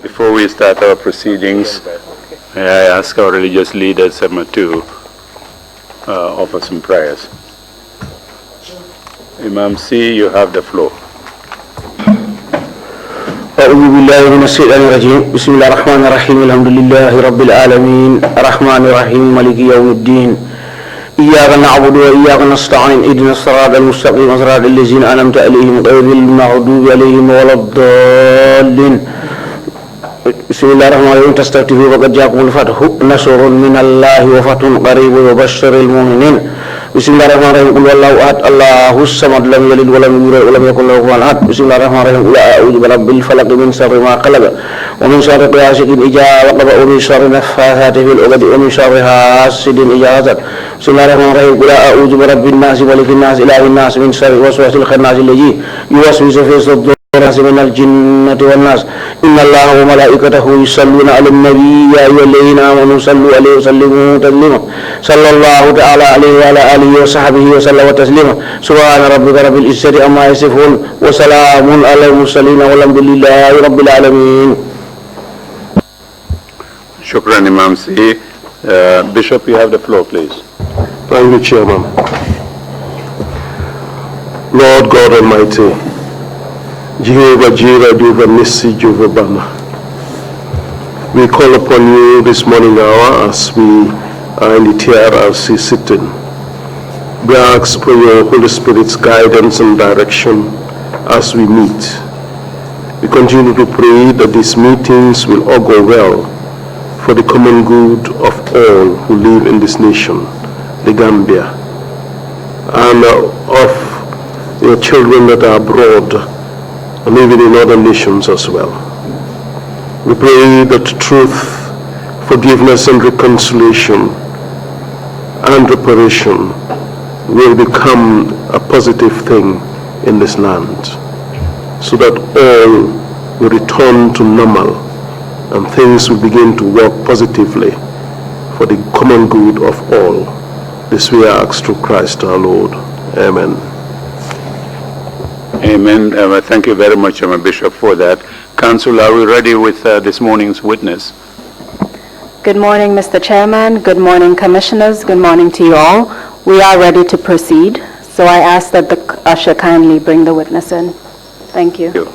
Before we start our proceedings, may I ask our religious leaders to offer some prayers. Imam C, you have the floor. أعوذ بالله من الشيطان الرجيم بسم الله الرحمن الرحيم الحمد لله رب العالمين الرحمن الرحيم مالك يوم الدين إياك نعبد وإياك نستعين اهدنا الصراط المستقيم صراط الذين أنعمت عليهم غير المغضوب عليهم ولا الضالين بسم الله الرحمن الرحيم تستفتحوا فقد جاءكم الفتح نصر من الله وفتح قريب وبشر المؤمنين بسم الله الرحمن الرحيم قل والله أحد الله الصمد لم يلد ولم يولد ولم يكن له كفوا أحد بسم الله الرحمن الرحيم قل أعوذ برب الفلق من شر ما خلق ومن شر غاسق إذا وقب ومن شر النفاثات في العقد ومن شر حاسد إذا حسد بسم الله الرحمن الرحيم قل أعوذ برب الناس ملك الناس إله الناس من شر وسواس الخناس الذي يوسوس في صدور الناس من الجنة والناس إن الله وملائكته يصلون على النبي يا أيها الذين آمنوا صلوا عليه وسلموا تسليما صلى الله تعالى عليه وعلى آله وصحبه وسلم تسليما سبحان ربك رب العزة عما يصفون وسلام على المرسلين والحمد لله رب العالمين. Shukran, Imam C. Bishop, you have the floor, please. Thank you, Chairman. Lord God Almighty, Jehovah Jireh, Jehovah Nissi, Jehovah Bana, we call upon you this morning hour as we are in the Trrc sitting. We ask for your Holy Spirit's guidance and direction as we meet. We continue to pray that these meetings will all go well for the common good of all who live in this nation, the Gambia, and of your children that are abroad and even in other nations as well. We pray that truth, forgiveness and reconciliation and reparation will become a positive thing in this land, so that all will return to normal and things will begin to work positively for the common good of all. This we ask through Christ our Lord. Amen. Amen. Thank you very much, Bishop, for that. Council, are we ready with this morning's witness? Good morning, Mr. Chairman. Good morning, Commissioners. Good morning to you all. We are ready to proceed. So I ask that the usher kindly bring the witness in. Thank you. Thank you.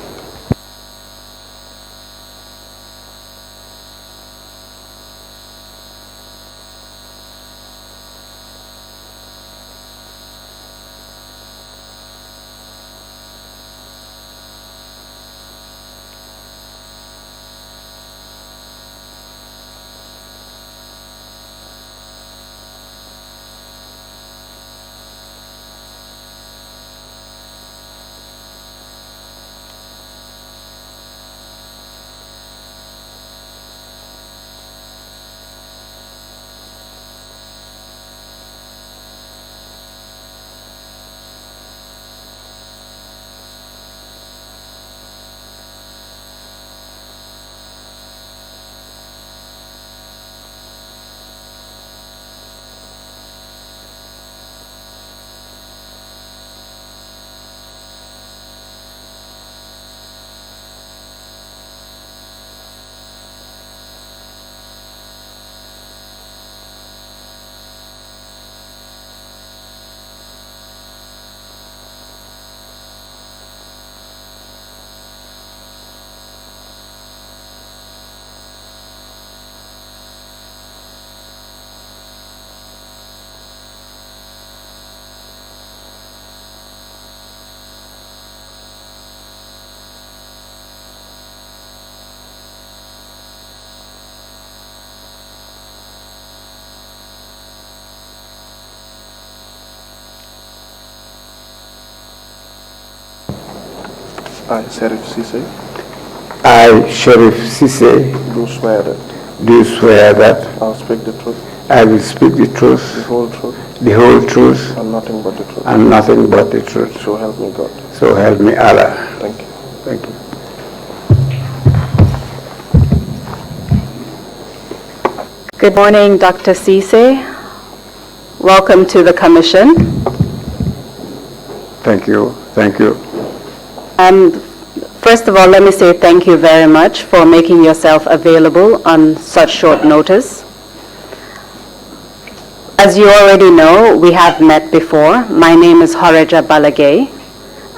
I, Sheriff Cisse, I, Sheriff Cisse, do swear that I will speak the truth, I will speak the truth, the whole truth, and nothing but the truth. and nothing but the truth. So help me God. So help me Allah. Thank you. Thank you. Good morning, Dr. Cisse. Welcome to the Commission. Thank you. Thank you. And First of all, let me say thank you very much for making yourself available on such short notice. As you already know, we have met before. My name is Horeja Balagay,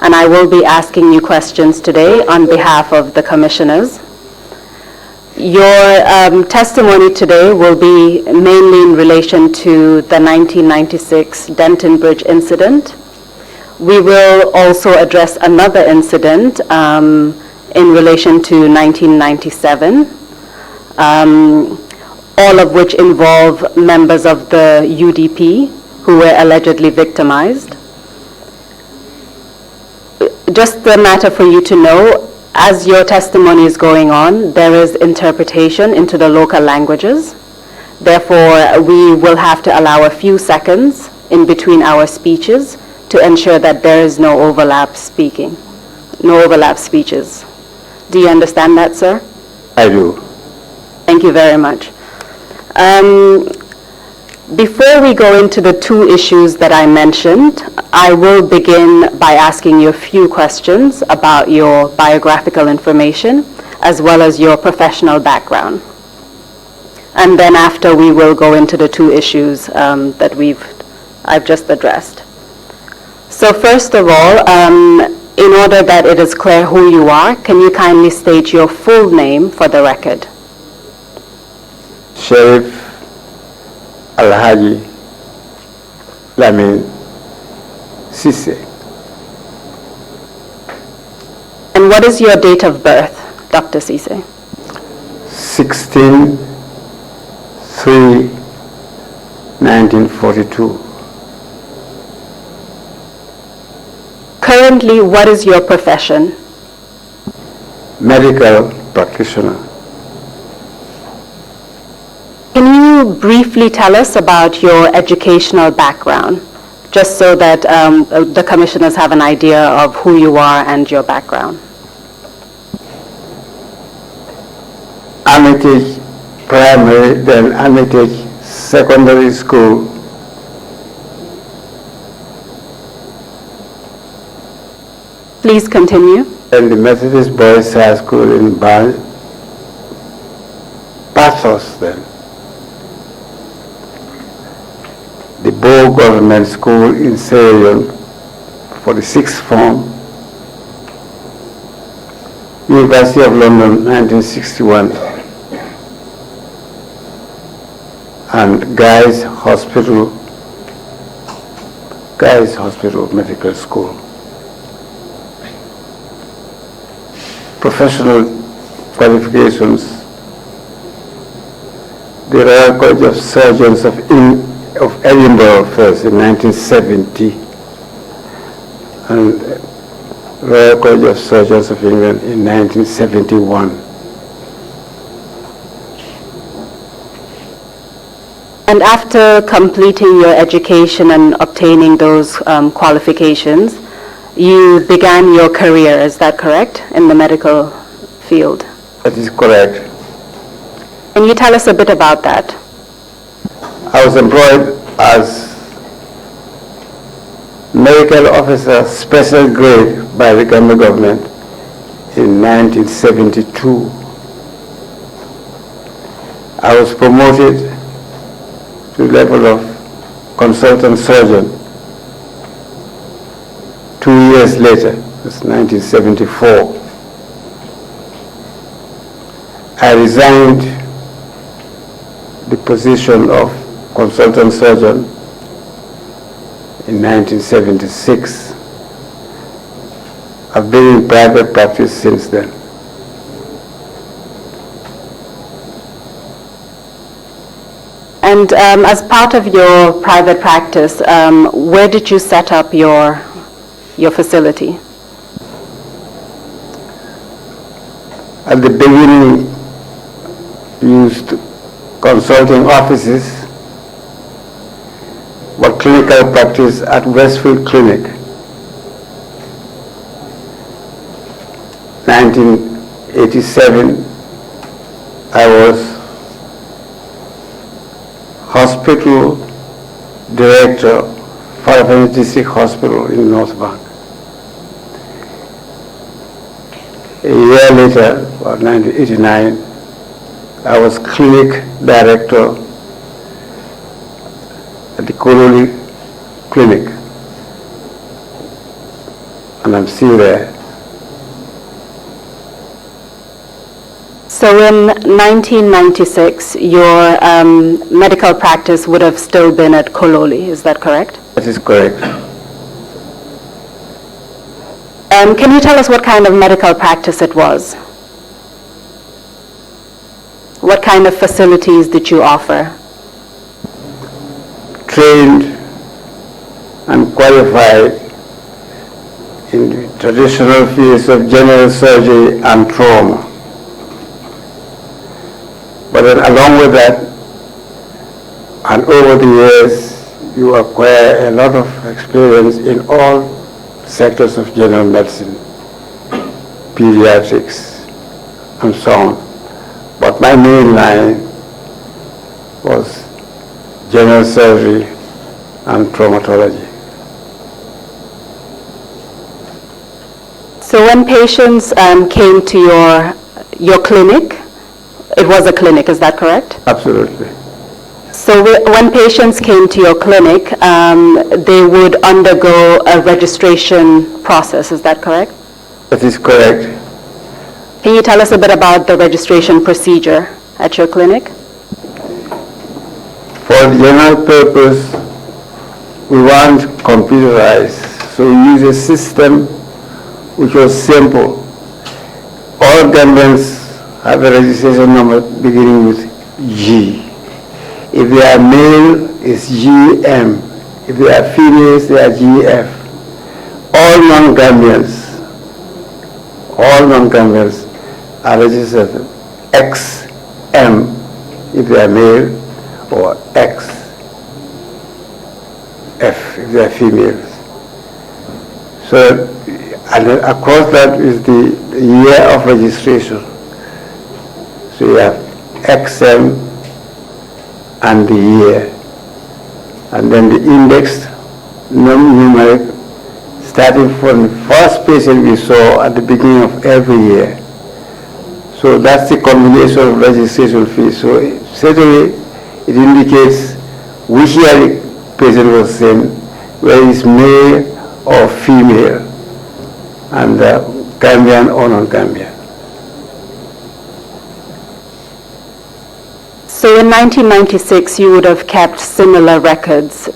and I will be asking you questions today on behalf of the commissioners. Your testimony today will be mainly in relation to the 1996 Denton Bridge incident. We will also address another incident in relation to 1997, all of which involve members of the UDP who were allegedly victimized. Just the matter for you to know, as your testimony is going on, there is interpretation into the local languages. Therefore, we will have to allow a few seconds in between our speeches to ensure that there is no overlap speaking, no overlap speeches. Do you understand that, sir? I do. Thank you very much. Before we go into the two issues that I mentioned, I will begin by asking you a few questions about your biographical information as well as your professional background. And then after, we will go into the two issues that I've just addressed. So first of all, in order that it is clear who you are, can you kindly state your full name for the record? Sheriff Alhaji Lamin Sise. And what is your date of birth, Dr. Sise? 16/3/1942. Currently, what is your profession? Medical practitioner. Can you briefly tell us about your educational background, just so that the commissioners have an idea of who you are and your background? Armitage Primary, then Armitage Secondary School. Please continue. And the Methodist Boys High School in Pathos then. The Bow Government School in Sierra Leone for the sixth form. University of London, 1961. And Guy's Hospital Medical School. Professional qualifications, the Royal College of Surgeons of Edinburgh first in 1970, and Royal College of Surgeons of England in 1971. And after completing your education and obtaining those qualifications, you began your career, is that correct, in the medical field? That is correct. Can you tell us a bit about that? I was employed as medical officer special grade by the Gambia government in 1972. I was promoted to the level of consultant surgeon 2 years later, that's 1974. I resigned the position of consultant surgeon in 1976. I've been in private practice since then. And as part of your private practice, where did you set up your facility? At the beginning, used consulting offices, but clinical practice at Westfield Clinic. 1987, I was hospital director for a district hospital in North Bank. A year later, about 1989, I was clinic director at the Kololi Clinic, and I'm still there. So in 1996, your medical practice would have still been at Kololi, is that correct? That is correct. Can you tell us what kind of medical practice it was? What kind of facilities did you offer? Trained and qualified in the traditional fields of general surgery and trauma. But then along with that, and over the years, you acquire a lot of experience in all sectors of general medicine, pediatrics, and so on. But my main line was general surgery and traumatology. So when patients came to your clinic, it was a clinic, is that correct? Absolutely. So when patients came to your clinic, they would undergo a registration process, is that correct? That is correct. Can you tell us a bit about the registration procedure at your clinic? For the general purpose, we want computerized, so we use a system which was simple. All Gambians have a registration number beginning with G. If they are male, it's GM. If they are females, they are GF. All non-Gambians are registered XM if they are male, or XF if they are females. So, and then across that is the year of registration. So you have XM and the year, and then the indexed numeric, starting from the first patient we saw at the beginning of every year. So that's the combination of registration fees. So certainly it indicates which year the patient was seen, whether it's male or female, and Gambian or non-Gambian. So in 1996, you would have kept similar records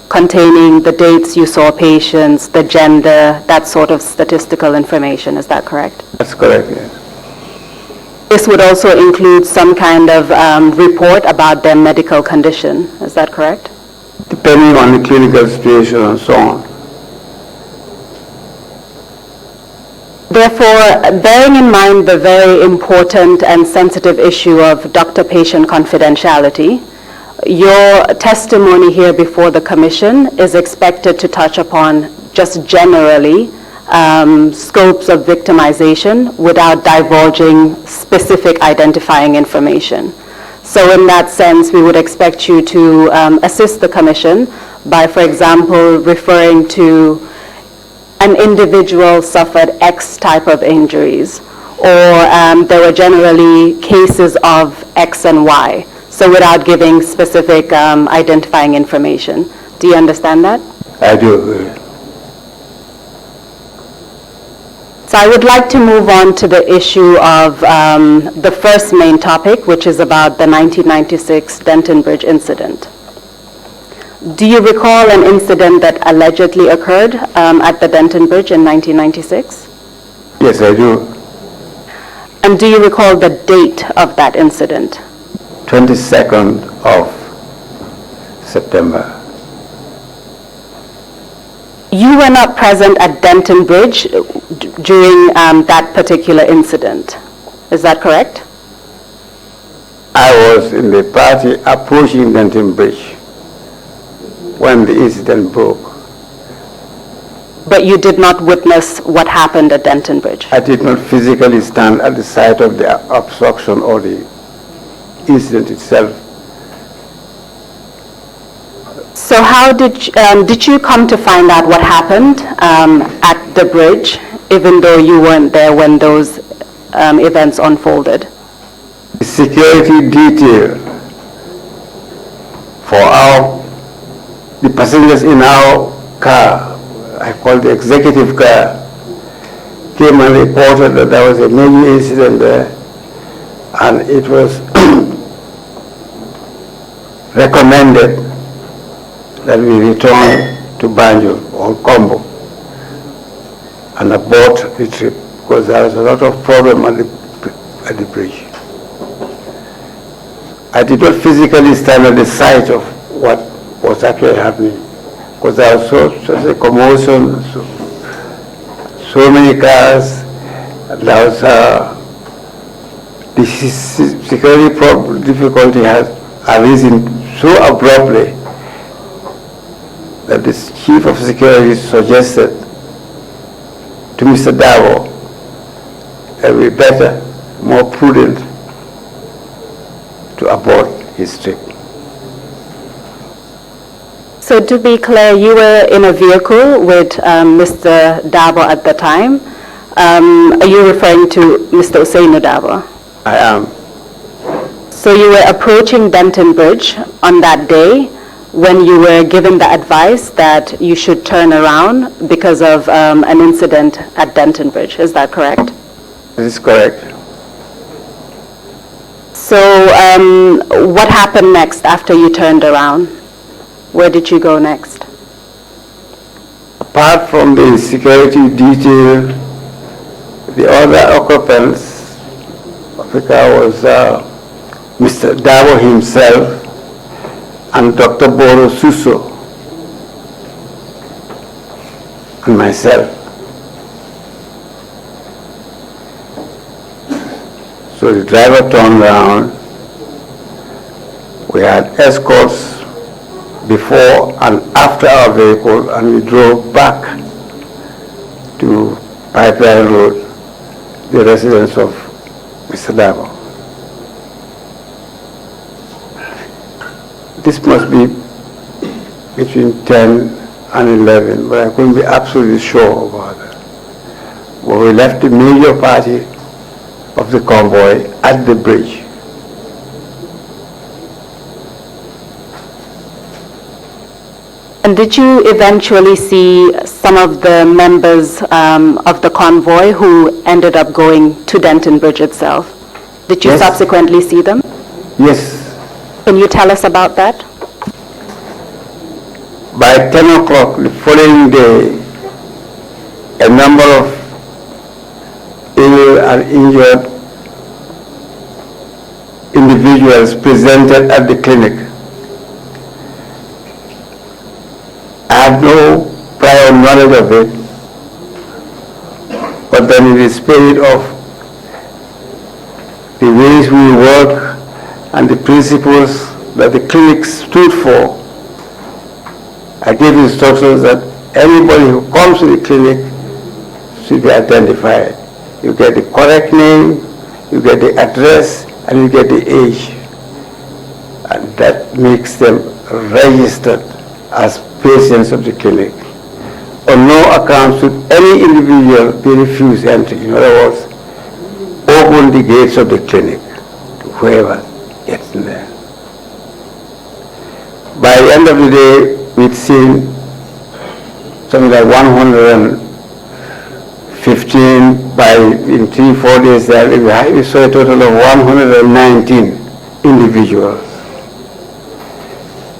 containing the dates you saw patients, the gender, that sort of statistical information, is that correct? That's correct, yes. This would also include some kind of report about their medical condition, is that correct? Depending on the clinical situation and so on. Therefore, bearing in mind the very important and sensitive issue of doctor-patient confidentiality, your testimony here before the Commission is expected to touch upon just generally scopes of victimization without divulging specific identifying information. So in that sense, we would expect you to assist the Commission by, for example, referring to an individual suffered X type of injuries, or there were generally cases of X and Y, so without giving specific identifying information. Do you understand that? I do. So I would like to move on to the issue of the first main topic, which is about the 1996 Denton Bridge incident. Do you recall an incident that allegedly occurred at the Denton Bridge in 1996? Yes, I do. And do you recall the date of that incident? 22nd of September. You were not present at Denton Bridge during that particular incident. Is that correct? I was in the party approaching Denton Bridge when the incident broke. But you did not witness what happened at Denton Bridge? I did not physically stand at the site of the obstruction or the incident itself. So how did you come to find out what happened at the bridge even though you weren't there when those events unfolded? The security detail for the passengers in our car, I call the executive car, came and reported that there was a major incident there, and it was recommended that we return to Banjul or Combo and abort the trip because there was a lot of problem at the bridge. I did not physically stand at the site of what was actually happening because there was such a commotion, so many cars. There was the security difficulty has arisen so abruptly that the chief of security suggested to Mr. Davo that it would be better, more prudent to abort his trip. So to be clear, you were in a vehicle with Mr. Davo at the time. Are you referring to Mr. Usainu Davo? I am. So you were approaching Denton Bridge on that day when you were given the advice that you should turn around because of an incident at Denton Bridge. Is that correct? This is correct. So what happened next after you turned around? Where did you go next? Apart from the security detail, the other occupants of the car was Mr. Davo himself and Dr. Boro Suso and myself. So the driver turned around. We had escorts before and after our vehicle, and we drove back to Pipeline Road, the residence of Mr. Davo. This must be between 10 and 11, but I couldn't be absolutely sure about that. But we left the major party of the convoy at the bridge. And did you eventually see some of the members of the convoy who ended up going to Denton Bridge itself? Did you Yes. subsequently see them? Yes. Can you tell us about that? By 10 o'clock the following day, a number of ill and injured individuals presented at the clinic. I had no prior knowledge of it, but then in the spirit of the ways we work and the principles that the clinic stood for, I gave instructions that anybody who comes to the clinic should be identified. You get the correct name, you get the address, and you get the age. And that makes them registered as patients of the clinic. On no account should any individual be refused entry. In other words, open the gates of the clinic to whoever gets in there. By the end of the day, we'd seen something like 115 in 3-4 days there. We saw a total of 119 individuals.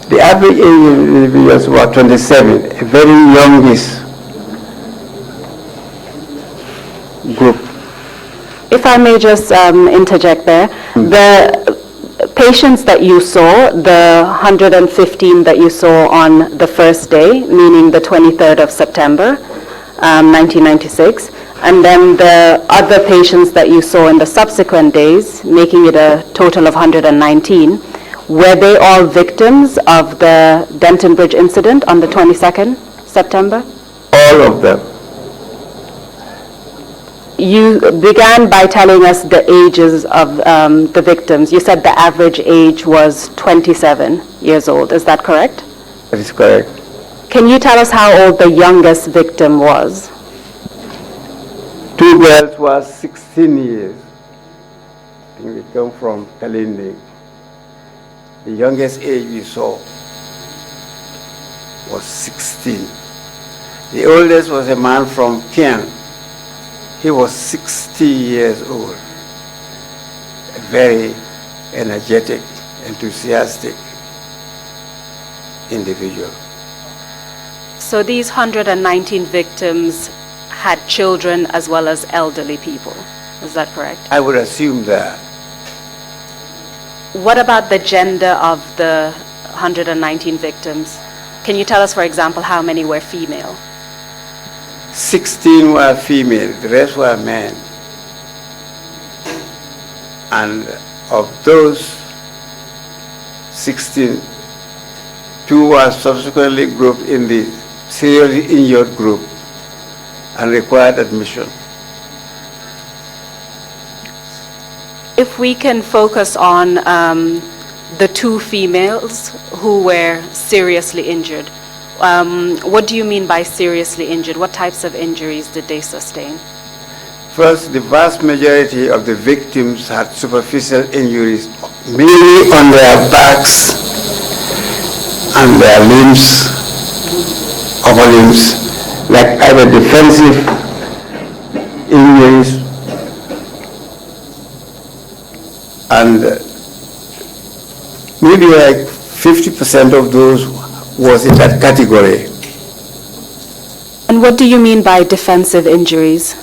The average age of individuals was 27, a very youngish group. If I may just interject there, the patients that you saw, the 115 that you saw on the first day, meaning the 23rd of September, 1996, and then the other patients that you saw in the subsequent days, making it a total of 119, were they all victims of the Denton Bridge incident on the 22nd September? All of them. You began by telling us the ages of the victims. You said the average age was 27 years old. Is that correct? That is correct. Can you tell us how old the youngest victim was? girls was 16 years. I think they come from Kalindi. The youngest age we saw was 16. The oldest was a man from Kian. He was 60 years old. A very energetic, enthusiastic individual. So these 119 victims had children as well as elderly people. Is that correct? I would assume that. What about the gender of the 119 victims? Can you tell us, for example, how many were female? 16 were female, the rest were men. And of those 16, 2 were subsequently grouped in the seriously injured group and required admission. If we can focus on the 2 females who were seriously injured, what do you mean by seriously injured? What types of injuries did they sustain? First, the vast majority of the victims had superficial injuries, mainly on their backs and their limbs, upper limbs, like either defensive injuries and maybe like 50% of those was in that category. And what do you mean by defensive injuries?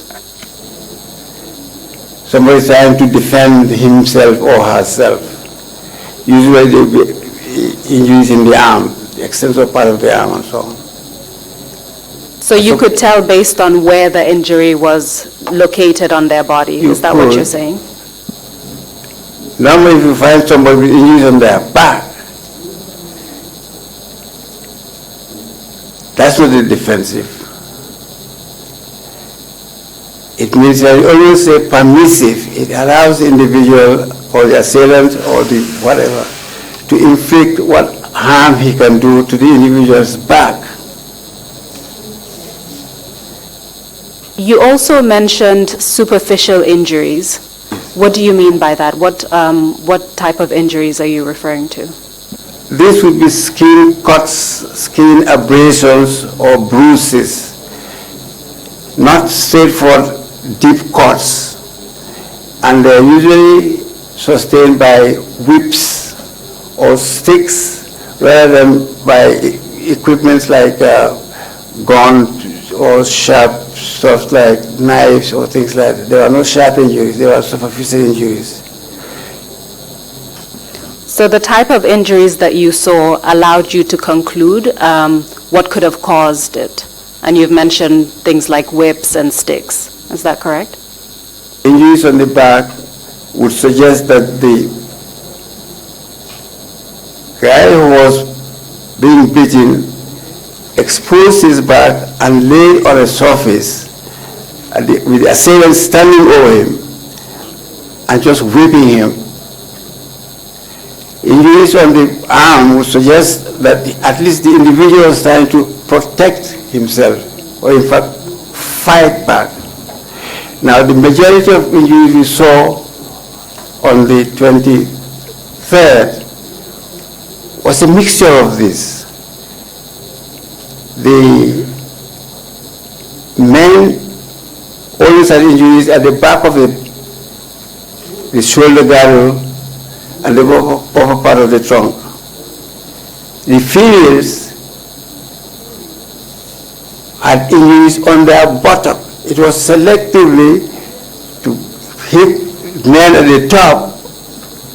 Somebody trying to defend himself or herself. Usually they will be injuries in the arm, the extensor part of the arm and so on. So you could tell based on where the injury was located on their body. Is that what you're saying? Normally if you find somebody with injuries on their back, that's not the defensive. It means that you always say permissive. It allows the individual or the assailant or the whatever to inflict what harm he can do to the individual's back. You also mentioned superficial injuries. What do you mean by that? What type of injuries are you referring to? This would be skin cuts, skin abrasions or bruises, not straightforward deep cuts, and they're usually sustained by whips or sticks rather than by equipments like guns or sharp stuff like knives or things like that. There are no sharp injuries, there are superficial injuries. So the type of injuries that you saw allowed you to conclude what could have caused it. And you've mentioned things like whips and sticks. Is that correct? Injuries on the back would suggest that the guy who was being beaten exposed his back and lay on a surface with the assailant standing over him and just whipping him. Injuries on the arm would suggest that at least the individual was trying to protect himself or in fact fight back. Now the majority of injuries we saw on the 23rd was a mixture of this. The men always had injuries at the back of the shoulder girdle and the upper part of the trunk. The females had injuries on their buttock. It was selectively to hit men at the top,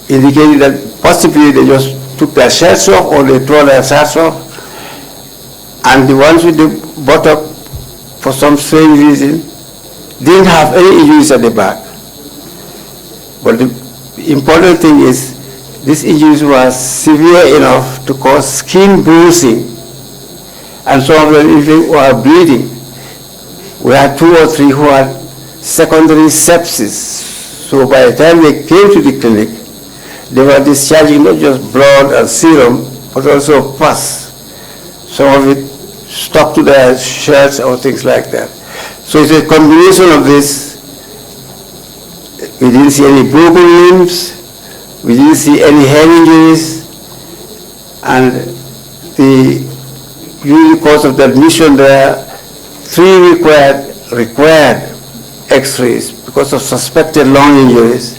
indicating that possibly they just took their shirts off or they tore their shirts off. And the ones with the buttock, for some strange reason, didn't have any injuries at the back. But the important thing is, these injuries were severe enough to cause skin bruising, and some of them even were bleeding. We had 2 or 3 who had secondary sepsis. So by the time they came to the clinic, they were discharging not just blood and serum, but also pus. Some of it stuck to their shirts or things like that. So it's a combination of this We didn't see any broken limbs. We didn't see any head injuries. And during the course of the admission there, 3 required X-rays because of suspected lung injuries.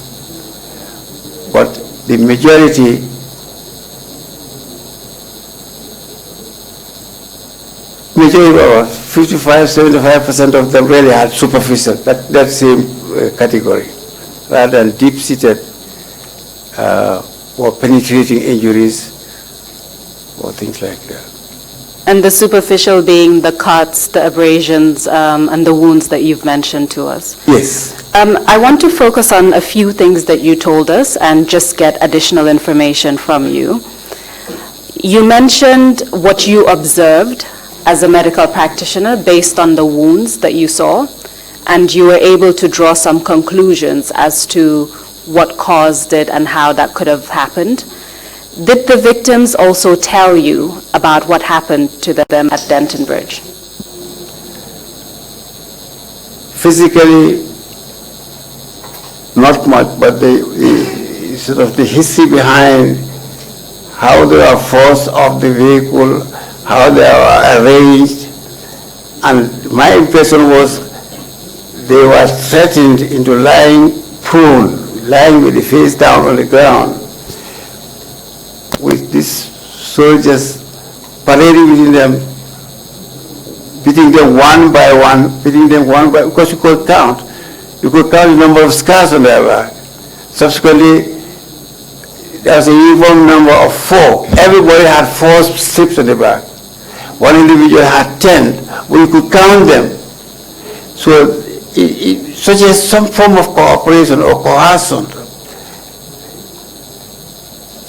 But the majority about 55-75% of them really had superficial, that same category, rather than deep-seated or penetrating injuries or things like that. And the superficial being the cuts, the abrasions, and the wounds that you've mentioned to us. Yes. I want to focus on a few things that you told us and just get additional information from you. You mentioned what you observed as a medical practitioner based on the wounds that you saw, and you were able to draw some conclusions as to what caused it and how that could have happened. Did the victims also tell you about what happened to them at Denton Bridge? Physically, not much, but the sort of the history behind how they are forced off the vehicle, how they are arranged, and my impression was they were threatened into lying prone, lying with the face down on the ground, with these soldiers parading within them, beating them one by one, because you could count. You could count the number of scars on their back. Subsequently, there was a uniform number of 4. Everybody had 4 strips on the back. One individual had 10. We could count them. So it suggests some form of cooperation or coercion.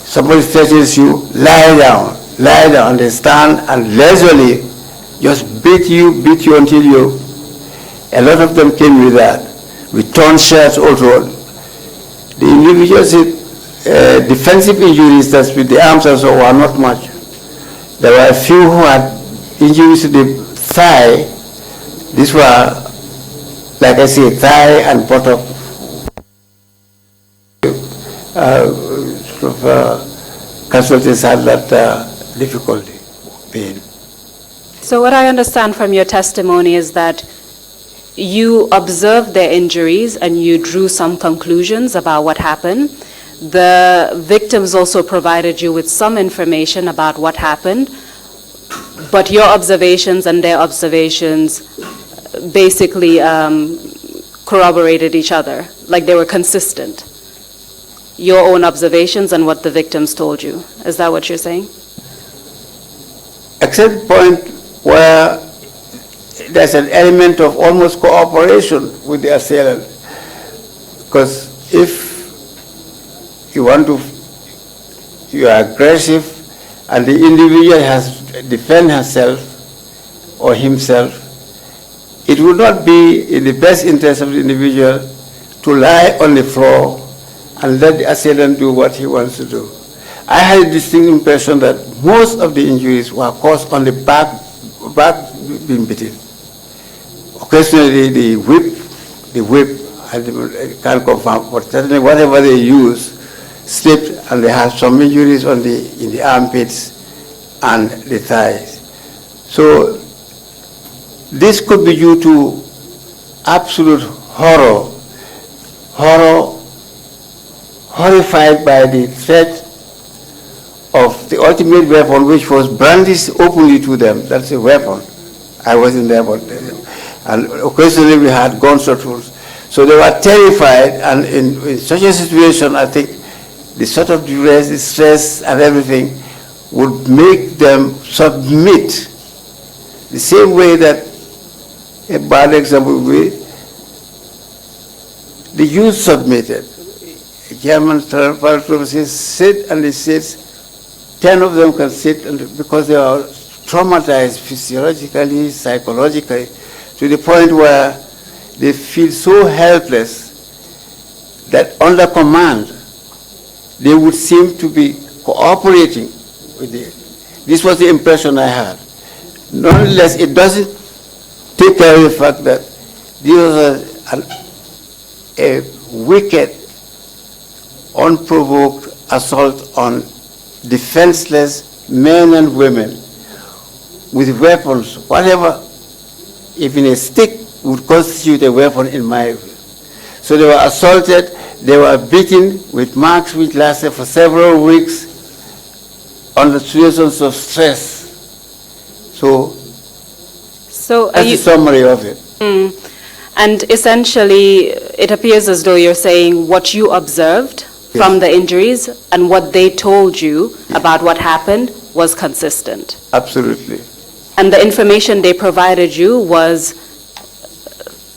Somebody threatens you, lie down. They stand and leisurely just beat you until you. A lot of them came with that, with torn shirts also. The individuals with defensive injuries, that's with the arms and so were not much. There were a few who had injuries to the thigh. These were, like I say, thigh and buttock. Casualties had that difficulty, pain. So what I understand from your testimony is that you observed their injuries and you drew some conclusions about what happened. The victims also provided you with some information about what happened, but your observations and their observations basically corroborated each other, like they were consistent. Your own observations and what the victims told you. Is that what you're saying? Except the point where there's an element of almost cooperation with the assailant. Because if you are aggressive and the individual has to defend herself or himself, it would not be in the best interest of the individual to lie on the floor and let the assailant do what he wants to do. I had a distinct impression that most of the injuries were caused on the back being beaten. Occasionally the whip, I can't confirm, but certainly whatever they use slipped, and they had some injuries in the armpits and the thighs. So this could be due to absolute horrified by the threat of the ultimate weapon, which was brandished openly to them. That's a weapon. I wasn't there, but and occasionally we had gunshots. So they were terrified, and in such a situation, I think the sort of duress, the stress, and everything would make them submit the same way that a bad example would be the Jews submitted. A German paratrooper says, sit, and they sit. 10 of them can sit, and because they are traumatized physiologically, psychologically, to the point where they feel so helpless that under command, they would seem to be cooperating with it. This was the impression I had. Nonetheless, it doesn't take care of the fact that this was wicked, unprovoked assault on defenseless men and women with weapons, whatever, even a stick would constitute a weapon in my view. So they were assaulted, they were beaten with marks which lasted for several weeks under situations of stress. So that's the summary of it. And essentially, it appears as though you're saying what you observed from the injuries and what they told you about what happened was consistent. Absolutely. And the information they provided you was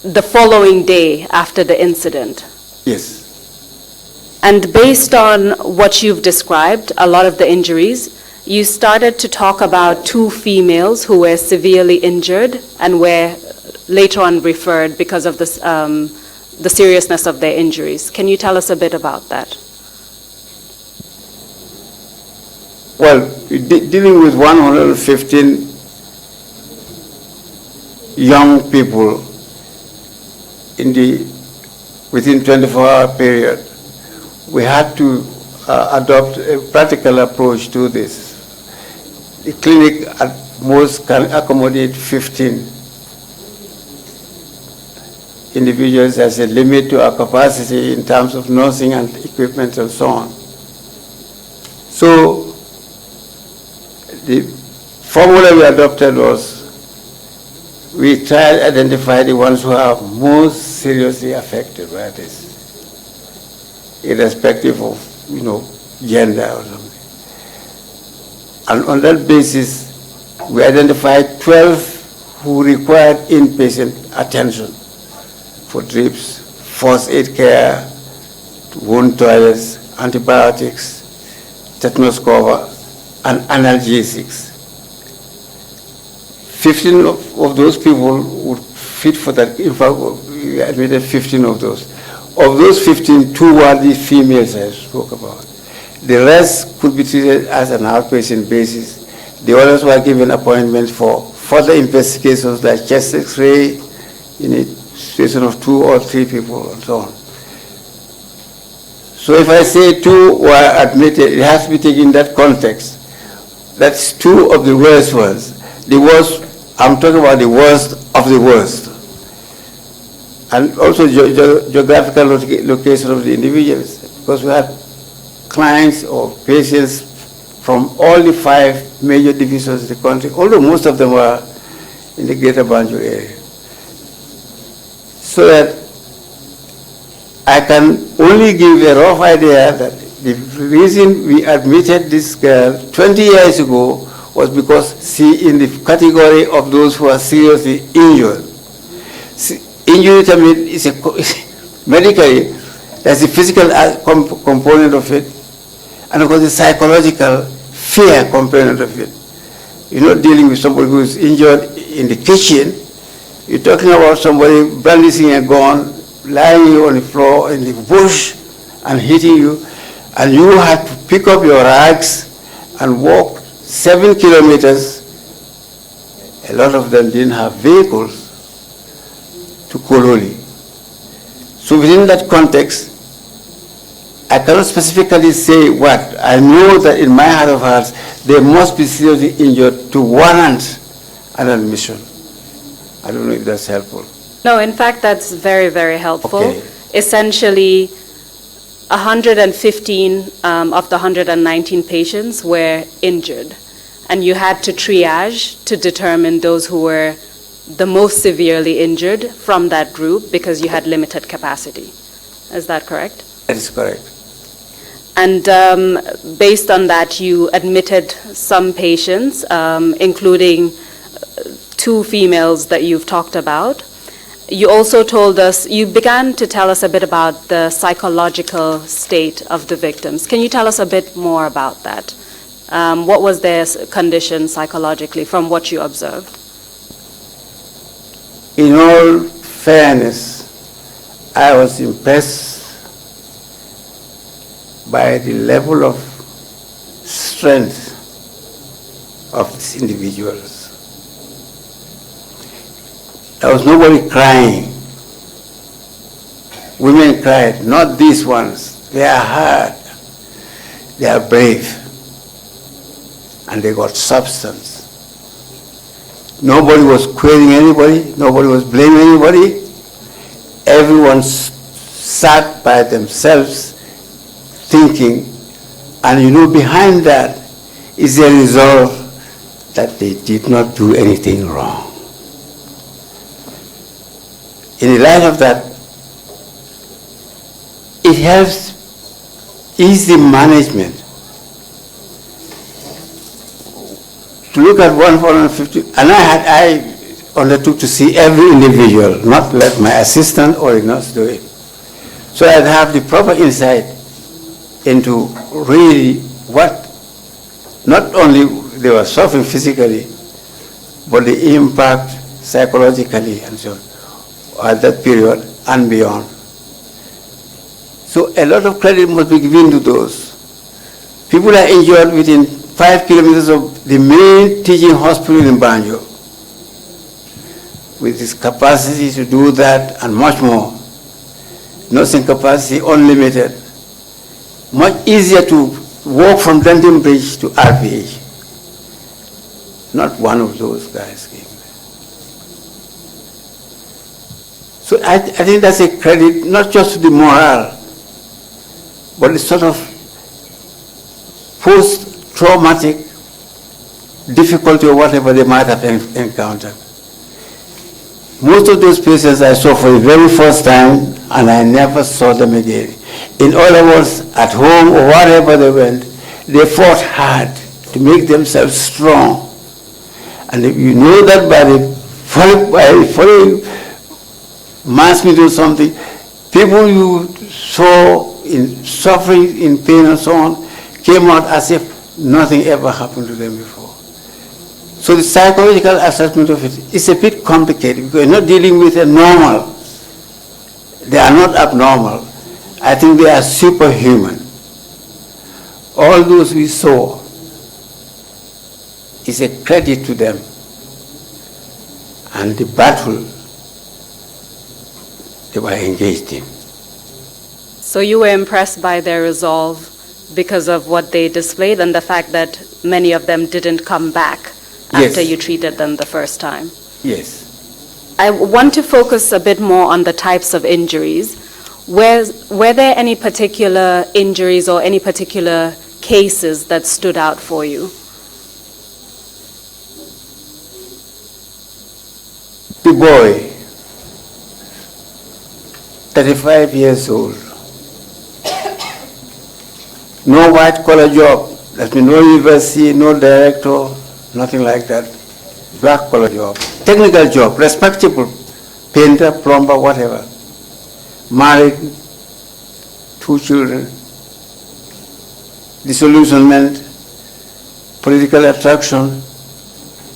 the following day after the incident. Yes. And based on what you've described, a lot of the injuries, you started to talk about 2 females who were severely injured and were later on referred because of this, the seriousness of their injuries. Can you tell us a bit about that? Well, dealing with 115 young people within 24-hour period, we had to adopt a practical approach to this. The clinic at most can accommodate 15 individuals as a limit to our capacity in terms of nursing and equipment and so on. So the formula we adopted was we tried to identify the ones who are most seriously affected by this, irrespective of, gender or something. And on that basis, we identified 12 who required inpatient attention for drips, first aid care, wound toilets, antibiotics, tetanus cover, and analgesics. 15 of those people would fit for that. In fact, we admitted 15 of those. Of those 15, 2 were the females I spoke about. The rest could be treated as an outpatient basis. The others were given appointments for further investigations like chest X-ray in a situation of 2 or 3 people and so on. So if I say 2 were admitted, it has to be taken in that context. That's 2 of the worst ones. The worst, I'm talking about the worst of the worst. And also geographical location of the individuals, because we had clients or patients from all the 5 major divisions of the country, although most of them were in the Greater Banjul area. So that I can only give a rough idea that the reason we admitted this girl 20 years ago was because she in the category of those who are seriously injured. Injury is medically, there's a physical component of it, and of course the psychological fear component of it. You're not dealing with somebody who is injured in the kitchen. You're talking about somebody brandishing a gun, lying you on the floor in the bush and hitting you, and you had to pick up your rags and walk 7 kilometers. A lot of them didn't have vehicles to Kololi. So within that context, I cannot specifically say what. I know that in my heart of hearts, they must be seriously injured to warrant an admission. I don't know if that's helpful. No, in fact, that's very, very helpful. Okay. Essentially, 115 of the 119 patients were injured, and you had to triage to determine those who were the most severely injured from that group because you had limited capacity. Is that correct? That is correct. And based on that, you admitted some patients, including 2 females that you've talked about. You also told us, you began to tell us a bit about the psychological state of the victims. Can you tell us a bit more about that? What was their condition psychologically from what you observed? In all fairness, I was impressed by the level of strength of these individuals. There was nobody crying. Women cried, not these ones. They are hard. They are brave. And they got substance. Nobody was querying anybody. Nobody was blaming anybody. Everyone sat by themselves thinking, and behind that is a resolve that they did not do anything wrong. In the light of that, it helps easy management. To look at 150, and I undertook to see every individual, not let my assistant or a nurse do it. So I'd have the proper insight into really what, not only they were suffering physically, but the impact psychologically and so on at that period and beyond. So a lot of credit must be given to those. People are injured within 5 kilometers of the main teaching hospital in Banjo, with its capacity to do that and much more. Nursing capacity unlimited. Much easier to walk from Denton Bridge to RPH. Not one of those guys came. So I think that's a credit, not just to the morale, but the sort of post-traumatic difficulty or whatever they might have encountered. Most of those patients I saw for the very first time, and I never saw them again. In other words, at home or wherever they went, they fought hard to make themselves strong. And if you know that by following mass media or something, people you saw in suffering, in pain and so on, came out as if nothing ever happened to them before. So the psychological assessment of it is a bit complicated because you're not dealing with a normal. They are not abnormal. I think they are superhuman. All those we saw is a credit to them. And the battle they were engaged in. So you were impressed by their resolve because of what they displayed and the fact that many of them didn't come back after you treated them the first time? Yes. I want to focus a bit more on the types of injuries. Were there any particular injuries or any particular cases that stood out for you? The boy, 35 years old, no white-collar job, that means no university, no director, nothing like that. Black-collar job, technical job, respectable, painter, plumber, whatever. Married, 2 children, disillusionment, political attraction,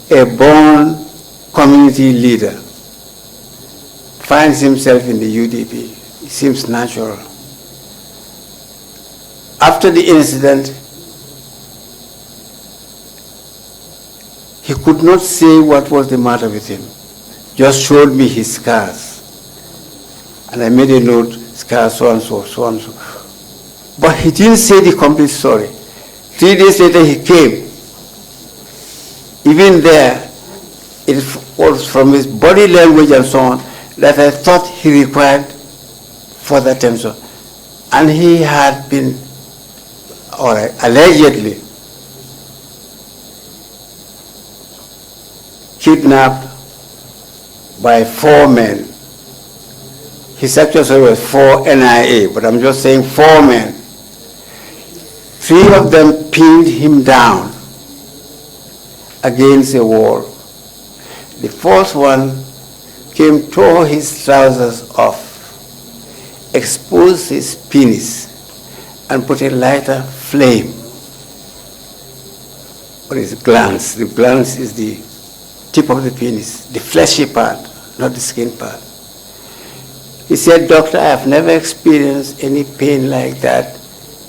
a born community leader, finds himself in the UDP. It seems natural. After the incident, he could not say what was the matter with him. Just showed me his scars. And I made a note, scars so and so, so and so. But he didn't say the complete story. 3 days later he came. Even there, it was from his body language and so on that I thought he required further attention. And he had been, or allegedly, kidnapped by 4 men. His actual story was 4 NIA, but I'm just saying 4 men. 3 of them pinned him down against a wall. The 4th one came, tore his trousers off, exposed his penis, and put a lighter flame on his glans. The glans is the tip of the penis, the fleshy part, not the skin part. He said, "Doctor, I have never experienced any pain like that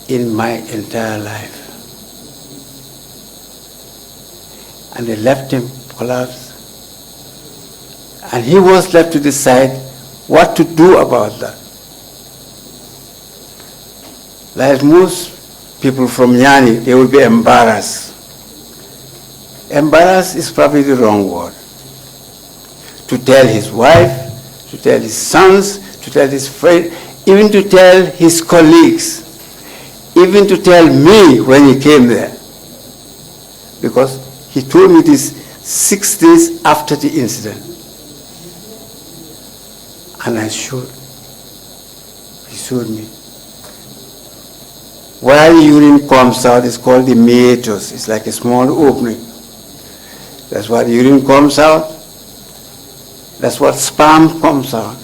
in my entire life." And they left him collapsed. And he was left to decide what to do about that. like most people from Yani, they will be embarrassed. Embarrassed is probably the wrong word. To tell his wife, to tell his sons, to tell his friends, even to tell his colleagues, even to tell me when he came there. Because he told me this 6 days after the incident. And he showed me. Where the urine comes out, it's called the meatus. It's like a small opening. That's why the urine comes out. That's what sperm comes out.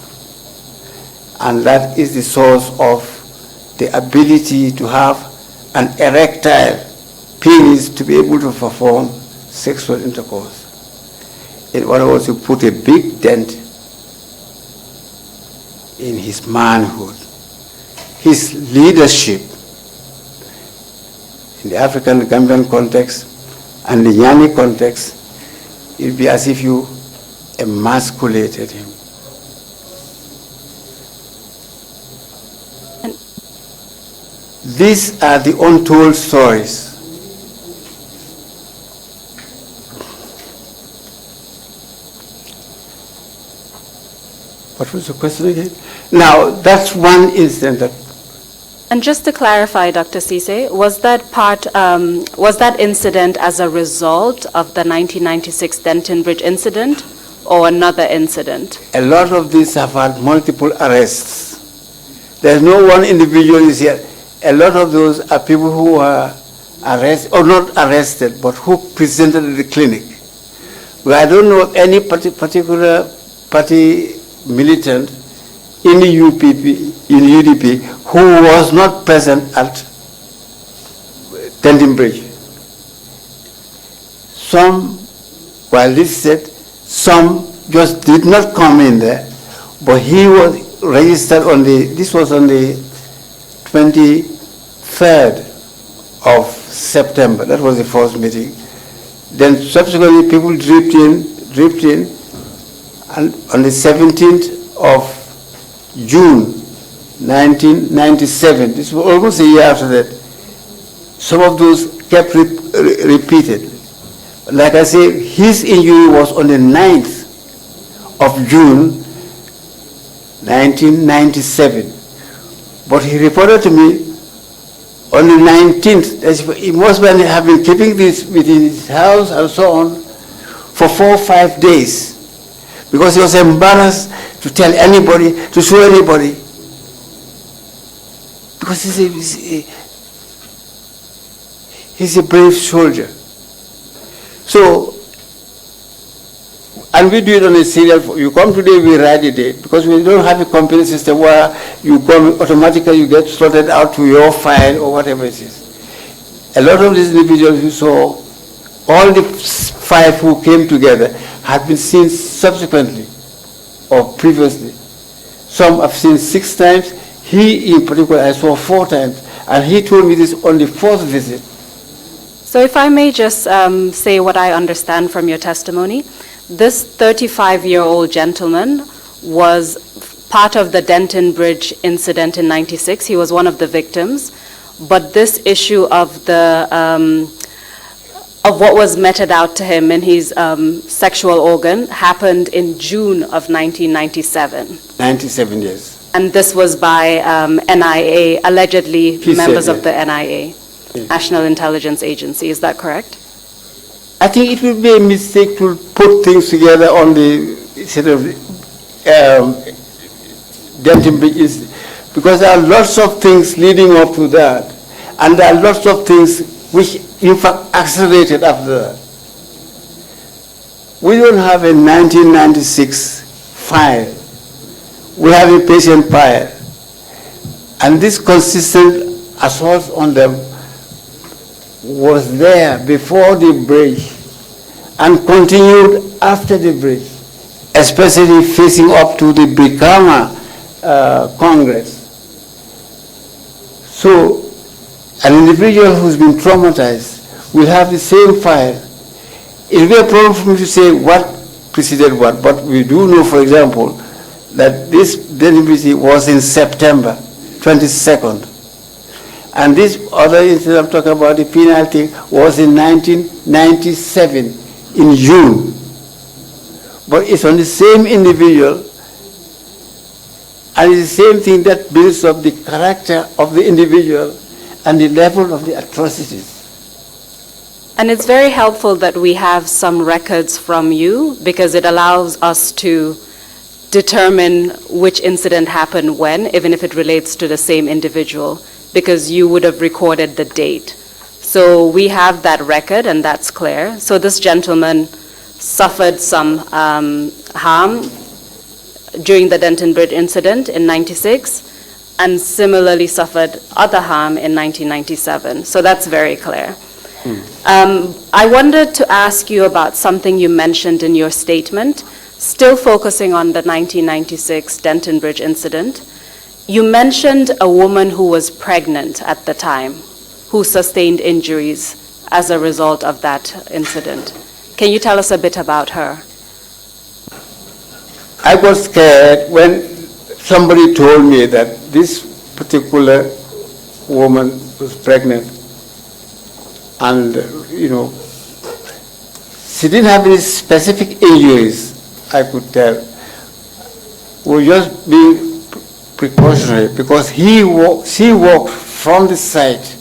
And that is the source of the ability to have an erectile penis to be able to perform sexual intercourse. In other words, you put a big dent in his manhood, his leadership in the African Gambian context and the Yani context. It would be as if you emasculated him. These are the untold stories. What was the question again? Now, that's one incident that... And just to clarify, Dr. Cisse, was that incident as a result of the 1996 Denton Bridge incident or another incident? A lot of these have had multiple arrests. There's no one individual is here. A lot of those are people who are arrested, or not arrested, but who presented at the clinic. Well, I don't know of any particular party militant in the UDP who was not present at Denton Bridge. Some, while this said, some just did not come in there, but he was registered on this was on the 23rd of September. That was the first meeting. Then subsequently people dripped in, and on the 17th of June 1997, this was almost a year after that, some of those kept repeated. Like I say, his injury was on the 9th of June 1997. But he reported to me on the 19th, that he must have been keeping this within his house and so on for 4 or 5 days, because he was embarrassed to tell anybody, to show anybody, because he's a brave soldier. So, and we do it on a serial, you come today, we write the date, because we don't have a computer system where you come automatically, you get sorted out to your file or whatever it is. A lot of these individuals you saw, all the 5 who came together had been seen subsequently or previously. Some I've seen 6 times. He in particular I saw 4 times, and he told me this on the 4th visit. So if I may just say what I understand from your testimony, this 35-year-old gentleman was part of the Denton Bridge incident in '96. He was one of the victims, but this issue of what was meted out to him in his sexual organ happened in June of 1997. 97 years. And this was by NIA, allegedly members of the NIA, National Intelligence Agency. Is that correct? I think it would be a mistake to put things together on the sort of Denton Bridge, because there are lots of things leading up to that, and there are lots of things which in fact accelerated after that. We don't have a 1996 file. We have a patient file, and this consistent assault on them was there before the bridge and continued after the bridge, especially facing up to the Brikama Congress. So an individual who's been traumatized will have the same file. It will be a problem for me to say what preceded what, but we do know, for example, that this delivery was in September 22nd. And this other incident I'm talking about, the penile thing, was in 1997, in June. But it's on the same individual, and it's the same thing that builds up the character of the individual and the level of the atrocities. And it's very helpful that we have some records from you, because it allows us to determine which incident happened when, even if it relates to the same individual, because you would have recorded the date. So we have that record, and that's clear. So this gentleman suffered some harm during the Denton Bridge incident in '96, and similarly suffered other harm in 1997. So that's very clear. I wanted to ask you about something you mentioned in your statement, still focusing on the 1996 Denton Bridge incident. You mentioned a woman who was pregnant at the time, who sustained injuries as a result of that incident. Can you tell us a bit about her? I got scared when somebody told me that this particular woman was pregnant, and she didn't have any specific injuries, I could tell. We were just being precautionary, because she walked from the site.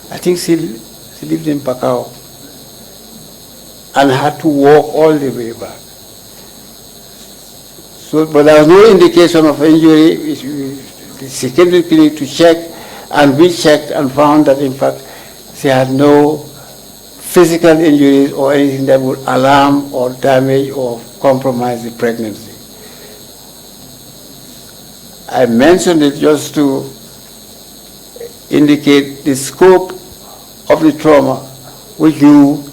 I think she lived in Pacao, and had to walk all the way back. So, but there was no indication of injury. She came to the clinic to check, and we checked and found that, in fact, she had no physical injuries or anything that would alarm or damage or compromise the pregnancy. I mentioned it just to indicate the scope of the trauma, which you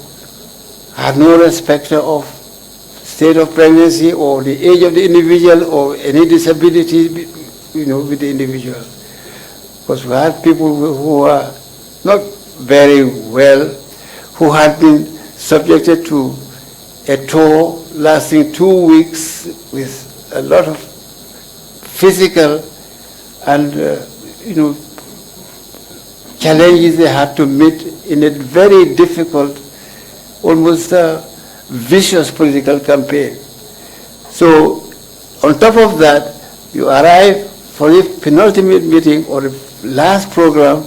had no respect of state of pregnancy or the age of the individual or any disability, with the individual. Because we had people who were not very well, who had been subjected to a tour lasting 2 weeks with a lot of physical and challenges they had to meet in a very difficult, almost vicious political campaign. So on top of that, you arrive for the penultimate meeting or the last program.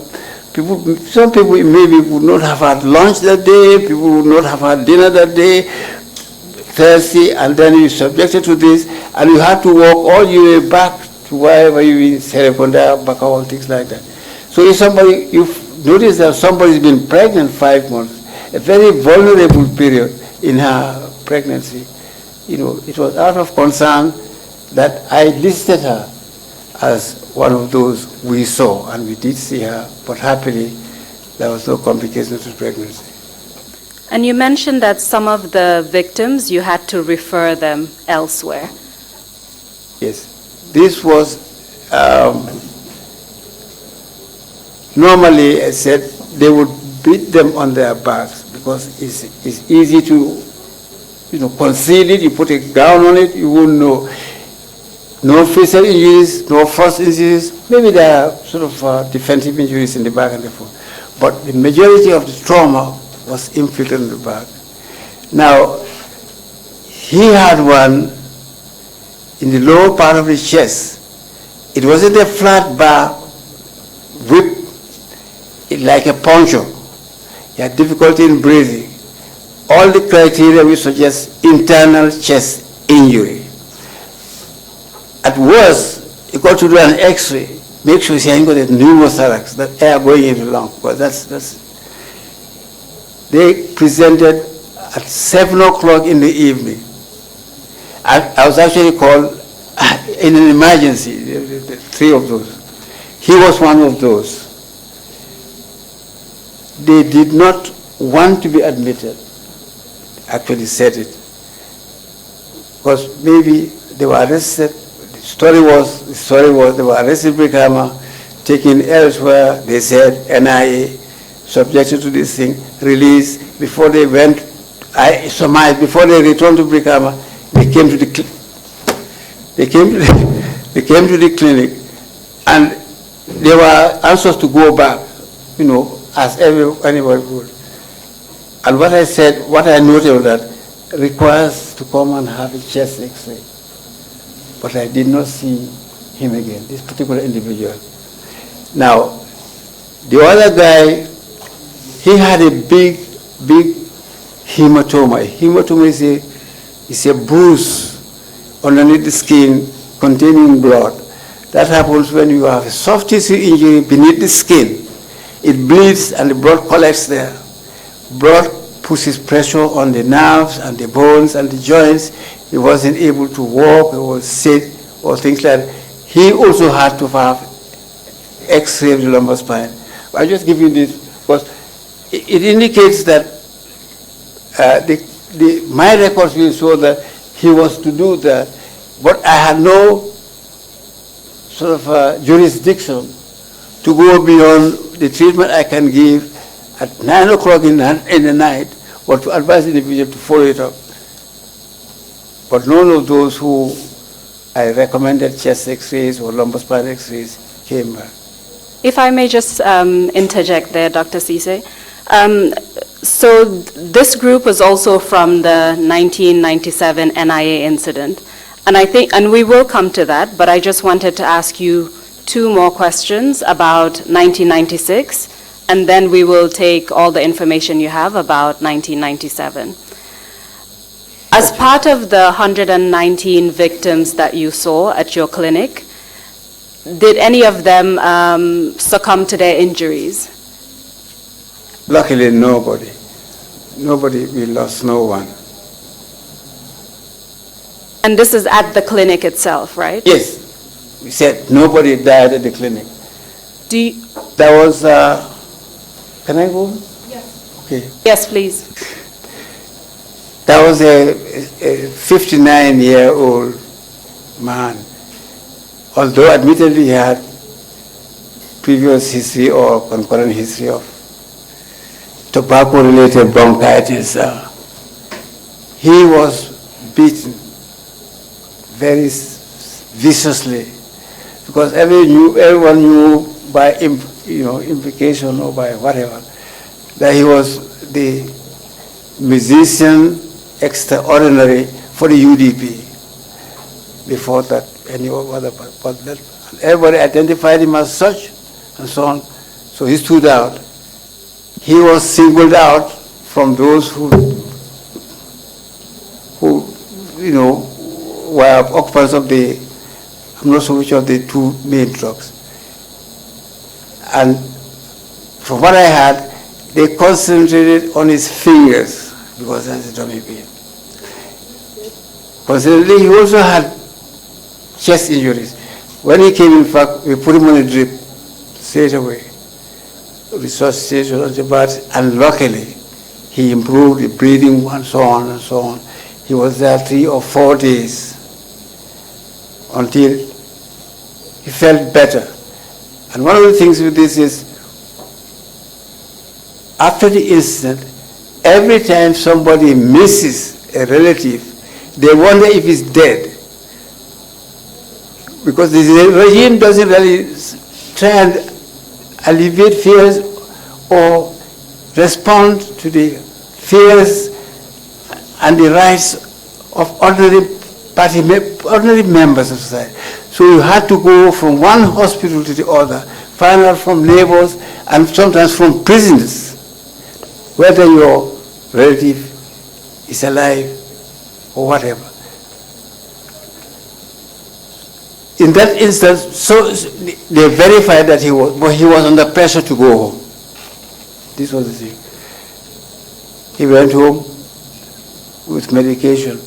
Some people maybe would not have had lunch that day, people would not have had dinner that day, thirsty, and then you're subjected to this, and you have to walk all the way back to wherever you in Serekonda, Bakau, things like that. So if you've noticed that somebody's been pregnant 5 months, a very vulnerable period in her pregnancy, it was out of concern that I listed her as one of those we saw, and we did see her, but happily there was no complications to pregnancy. And you mentioned that some of the victims, you had to refer them elsewhere. Yes, this was, normally I said they would beat them on their backs, because it's easy to conceal it. You put a gown on it, you won't know. No facial injuries, no force injuries. Maybe there are sort of defensive injuries in the back and the front. But the majority of the trauma was inflicted in the back. Now, he had one in the lower part of his chest. It wasn't a flat bar whip, like a poncho. He had difficulty in breathing. All the criteria which suggest internal chest injury. At worst, you got to do an X-ray. Make sure she ain't got a pneumothorax, that air going in the lung. Because they presented at 7 o'clock in the evening. I was actually called in an emergency, the 3 of those. He was one of those. They did not want to be admitted. Actually said it. Because maybe they were arrested. The story was they were arrested in Brikama, taken elsewhere. They said NIA, subjected to this thing, released. Before they went, I surmised, before they returned to Brikama, they came to the clinic, and there were answers to go back, as anybody would. And what I said, what I noted was that requires to come and have a chest X-ray. But I did not see him again, this particular individual. Now, the other guy, he had a big hematoma. Hematoma is a bruise underneath the skin containing blood. That happens when you have a soft tissue injury beneath the skin. It bleeds and the blood collects there. Blood pushes pressure on the nerves and the bones and the joints. He wasn't able to walk or sit or things like that. He also had to have X-ray of the lumbar spine. I just give you this because it indicates that my records will show that he was to do that, but I had no sort of jurisdiction to go beyond the treatment I can give at 9 o'clock in the night, or to advise the individual to follow it up. But none of those who I recommended chest X-rays or lumbar spine X-rays came back. If I may just interject there, Dr. Cisse. So this group was also from the 1997 NIA incident. And we will come to that, but I just wanted to ask you two more questions about 1996, and then we will take all the information you have about 1997. As part of the 119 victims that you saw at your clinic, did any of them succumb to their injuries? Luckily, nobody. We lost no one. And this is at the clinic itself, right? Yes. We said nobody died at the clinic. There was, can I go? Yes. Okay. Yes, please. There was a 59-year-old man. Although admittedly he had previous history or concurrent history of tobacco-related bronchitis, he was beaten very viciously because everyone knew by implication or by whatever that he was the musician extraordinary for the UDP. Before that, any other, but that everybody identified him as such, and so on. So he stood out. He was singled out from those who were occupants of I'm not sure which of the two main drugs. And from what I heard, they concentrated on his fingers because that's the tummy pain. Considering he also had chest injuries. When he came, in fact, we put him on a drip straight away, resuscitation, antibiotics, and luckily he improved the breathing and so on and so on. He was there 3 or 4 days until he felt better. And one of the things with this is, after the incident, every time somebody misses a relative, they wonder if he's dead. Because the regime doesn't really try and alleviate fears or respond to the fears and the rights of ordinary members of society. So you had to go from one hospital to the other, find out from neighbors and sometimes from prisons whether your relative is alive or whatever. In that instance, so they verified that he was under pressure to go home. This was the thing. He went home with medication,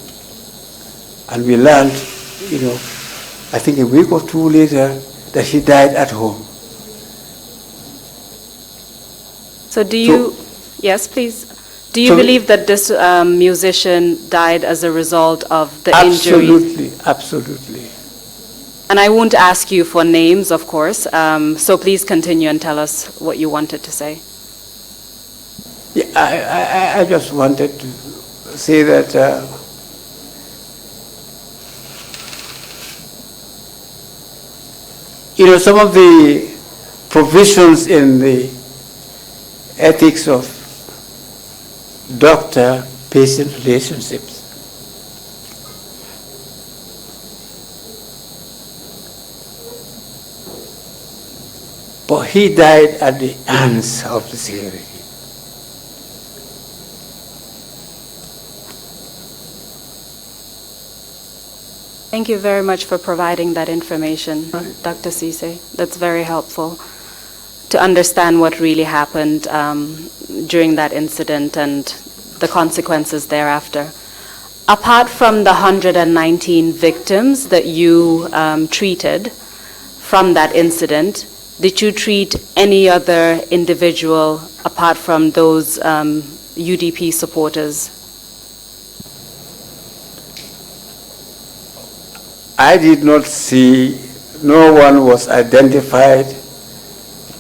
and we learned, I think a week or 2 later, that he died at home. So yes, please. Do you believe that this musician died as a result of the injury? Absolutely, absolutely. And I won't ask you for names, of course, so please continue and tell us what you wanted to say. Yeah, I just wanted to say that some of the provisions in the ethics of doctor-patient relationships. But he died at the hands of the security. Thank you very much for providing that information, Dr. Cisse. That's very helpful to understand what really happened during that incident and the consequences thereafter. Apart from the 119 victims that you treated from that incident, did you treat any other individual apart from those UDP supporters? I did not see, no one was identified.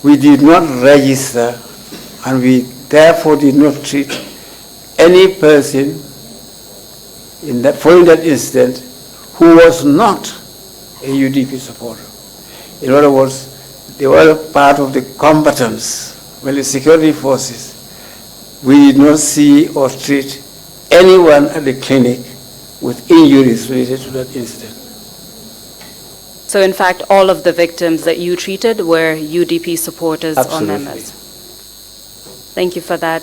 We did not register, and we therefore did not treat any person following that incident who was not a UDP supporter. In other words, they were part of the combatants, well, the security forces. We did not see or treat anyone at the clinic with injuries related to that incident. So in fact, all of the victims that you treated were UDP supporters Absolutely. or members? Thank you for that.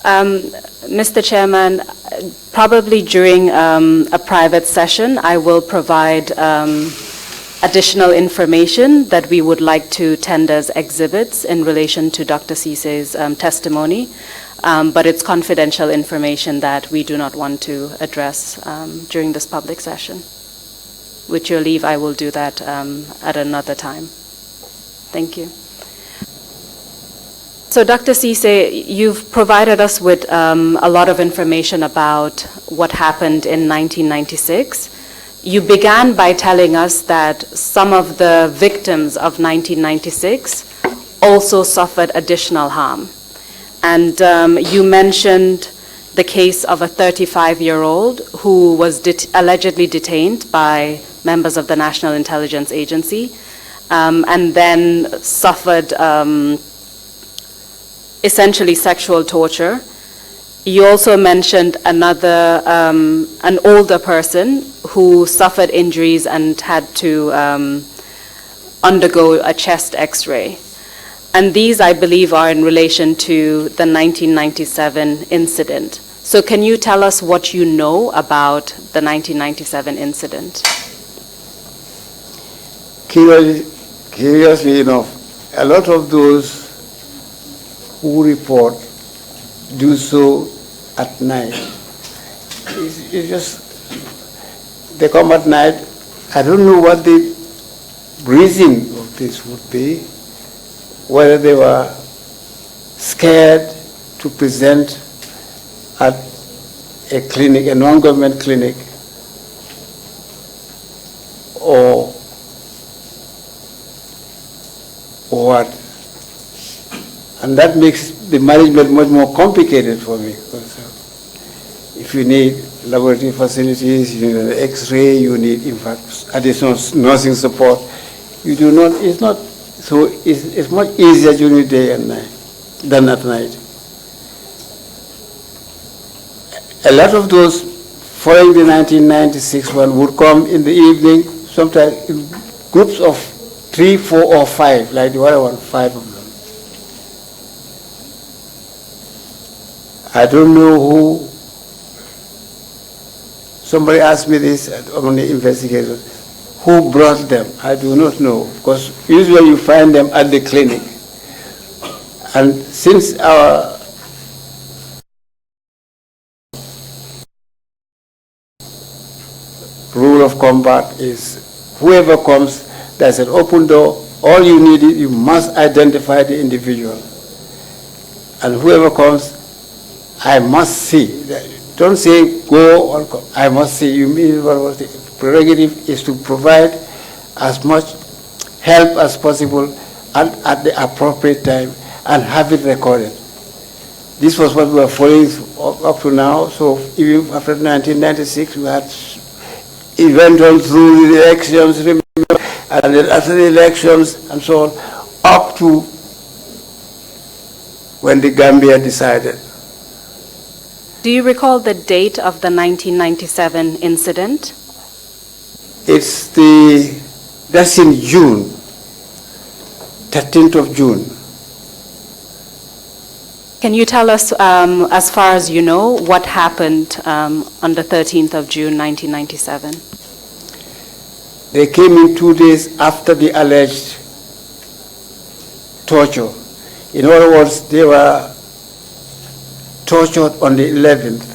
Mr. Chairman, probably during a private session, I will provide additional information that we would like to tender as exhibits in relation to Dr. Cisse's testimony, but it's confidential information that we do not want to address during this public session. With your leave, I will do that at another time. Thank you. So, Dr. Cisse, you've provided us with a lot of information about what happened in 1996. You began by telling us that some of the victims of 1996 also suffered additional harm. And you mentioned the case of a 35-year-old who was allegedly detained by members of the National Intelligence Agency, and then suffered essentially sexual torture. You also mentioned another, an older person who suffered injuries and had to undergo a chest X-ray. And these, I believe, are in relation to the 1997 incident. So can you tell us what you know about the 1997 incident? Curiously enough, a lot of those who report do so at night. It's just, they come at night. I don't know what the reason of this would be, whether they were scared to present at a clinic, a non-government clinic, or what. And that makes the management much more complicated for me. Because if you need laboratory facilities, you need an X-ray, you need, in fact, additional nursing support, you do not, it's not, so it's much easier during the day and night than at night. A lot of those following the 1996 one would come in the evening, sometimes in groups of 3, 4, or 5, like the other one, 5 of them. I don't know who. Somebody asked me this among the investigators. Who brought them? I do not know, because usually you find them at the clinic. And since our rule of combat is whoever comes, there's an open door. All you need is you must identify the individual. And whoever comes, I must see. Don't say go or come. I must see. You mean what the prerogative is to provide as much help as possible and at the appropriate time and have it recorded. This was what we were following up to now. So even after 1996, we had event on through the elections, remember, and then after the elections and so on. up to when the Gambia decided. Do you recall the date of the 1997 incident? That's in June, 13th of June. Can you tell us, as far as you know, what happened on the 13th of June, 1997? They came in 2 days after the alleged torture. In other words, they were tortured on the 11th.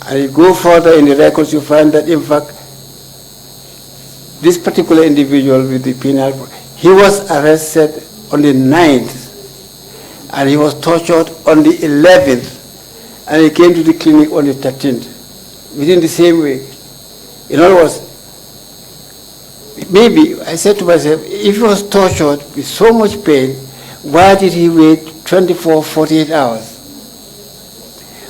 And you go further in the records, you find that, in fact, this particular individual with the penal, he was arrested on the 9th, and he was tortured on the 11th, and he came to the clinic on the 13th, within the same week. In other words, maybe, I said to myself, if he was tortured with so much pain, why did he wait 24, 48 hours?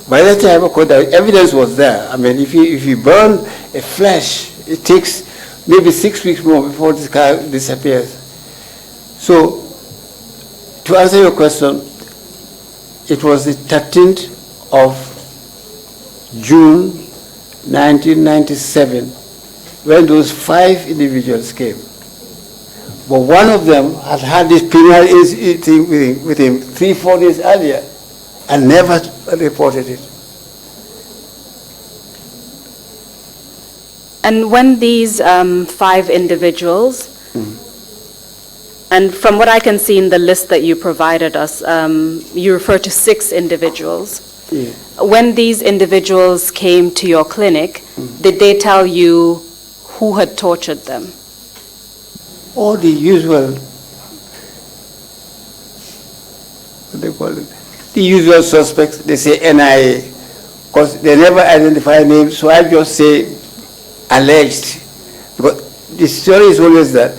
By that time, of course, the evidence was there. I mean, if you burn a flesh, it takes maybe 6 weeks more before this car disappears. So, to answer your question, it was the 13th of June 1997 when those 5 individuals came. But one of them had had this penal thing with him 3-4 days earlier and never reported it. And when these 5 individuals, and from what I can see in the list that you provided us, you refer to 6 individuals. Yeah. When these individuals came to your clinic, did they tell you who had tortured them? All the usual, what they call it, the usual suspects. They say NIA, because they never identify names, so I just say alleged. But the story is always that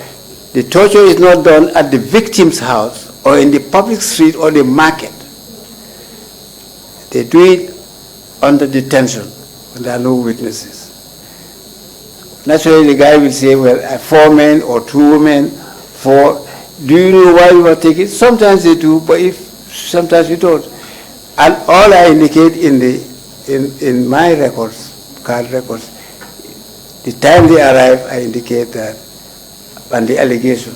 the torture is not done at the victim's house or in the public street or the market. They do it under detention when there are no witnesses. Naturally, the guy will say, well, 4 men or 2 women, 4. Do you know why you were taken? Sometimes they do, but sometimes you don't. And all I indicate in my records, card records, the time they arrive, I indicate that, and the allegation,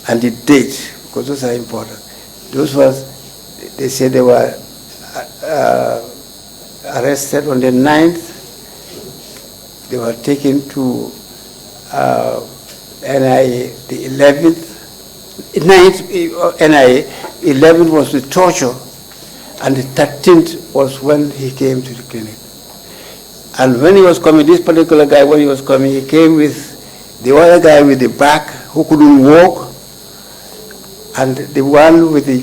and the date, because those are important. Those ones, they say they were arrested on the 9th. They were taken to NIA the 11th. 9th NIA, 11th was the torture, and the 13th was when he came to the clinic. And when he was coming, this particular guy, when he was coming, he came with the other guy with the back who couldn't walk, and the one with the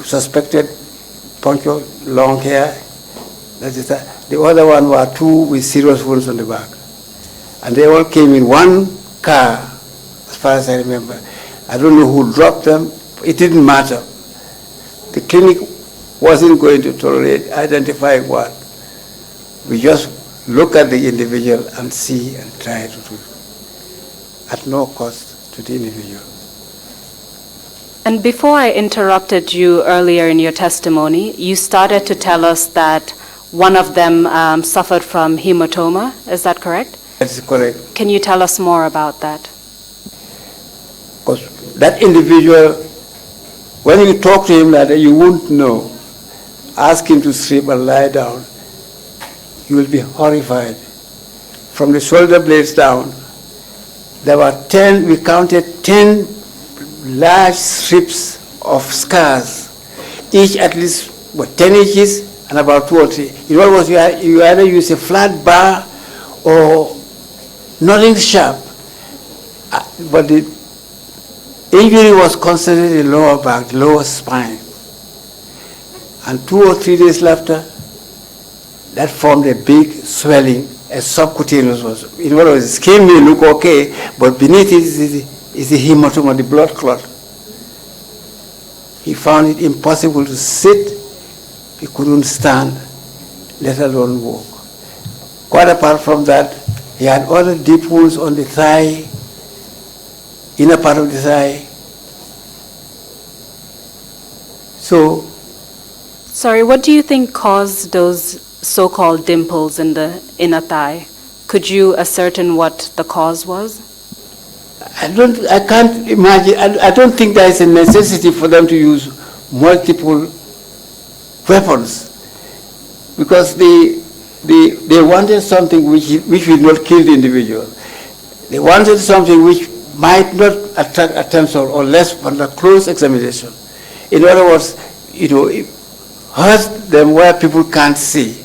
suspected puncture, long hair. That is that. The other one were 2 with serious wounds on the back. And they all came in one car, as far as I remember. I don't know who dropped them. It didn't matter. The clinic wasn't going to tolerate identifying one. We just look at the individual and see and try to do it at no cost to the individual. And before I interrupted you earlier in your testimony, you started to tell us that one of them suffered from hematoma. Is that correct? That's correct. Can you tell us more about that? Because that individual, when you talk to him like that, you won't know. Ask him to sleep and lie down. You will be horrified. From the shoulder blades down, there were 10, we counted 10 large strips of scars, each at least 10 inches and about 2 or 3. In other words, you either use a flat bar or nothing sharp. But the injury was concentrated in the lower back, the lower spine. And 2 or 3 days after, that formed a big swelling, a subcutaneous was. In other words, the skin may look okay, but beneath it is the hematoma, the blood clot. He found it impossible to sit. He couldn't stand, let alone walk. Quite apart from that, he had other deep wounds on the thigh, inner part of the thigh. So, Sorry, what do you think caused those so-called dimples in the inner thigh? Could you ascertain what the cause was? I can't imagine, I don't think there is a necessity for them to use multiple weapons, because they wanted something which will not kill the individual. They wanted something which might not attract attention or less under close examination. In other words, it hurts them where people can't see.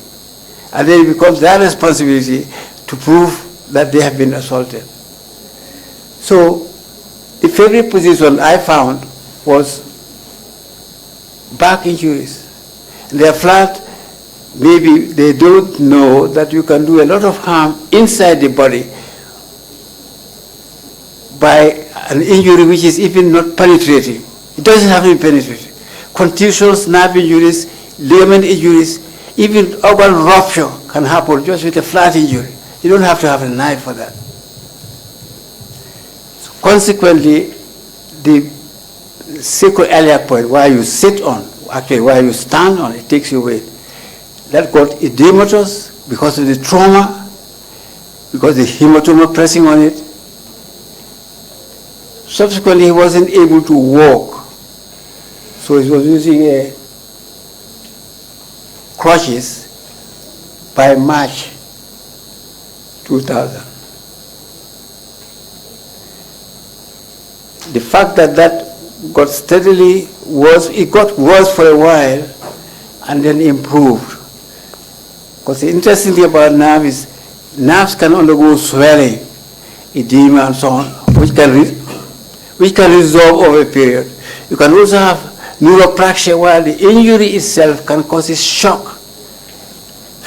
And then it becomes their responsibility to prove that they have been assaulted. So the favorite position I found was back injuries. And they are flat. Maybe they don't know that you can do a lot of harm inside the body by an injury which is even not penetrating. It doesn't have to be penetrating. Contusions, nerve injuries, ligament injuries, even organ rupture can happen just with a flat injury. You don't have to have a knife for that. So consequently, the sacroiliac point, where you sit on, actually where you stand on, it takes your weight. That got edematous because of the trauma, because the hematoma pressing on it. Subsequently, he wasn't able to walk, so he was using crutches by March 2000. The fact that got steadily worse, it got worse for a while and then improved. Because the interesting thing about nerve is nerves can undergo swelling, edema and so on, which can resolve over a period. You can also have neuropraxia where the injury itself can cause a shock.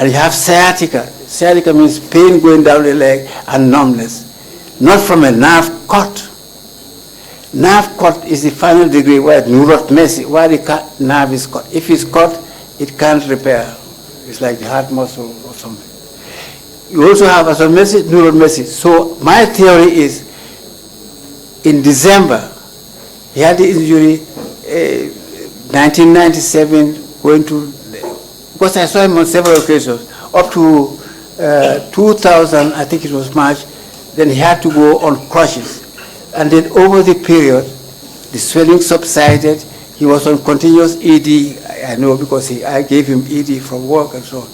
And you have sciatica. Sciatica means pain going down the leg and numbness, not from a nerve cut. Nerve cut is the final degree where it's neurotmesic, where the nerve is cut. If it's cut, it can't repair. It's like the heart muscle or something. You also have asomesis, neuromesis. So my theory is, in December, he had the injury, 1997, going to, because I saw him on several occasions, up to 2000, I think it was March, then he had to go on crutches. And then over the period, the swelling subsided. He was on continuous ED, I know, because I gave him ED from work and so on.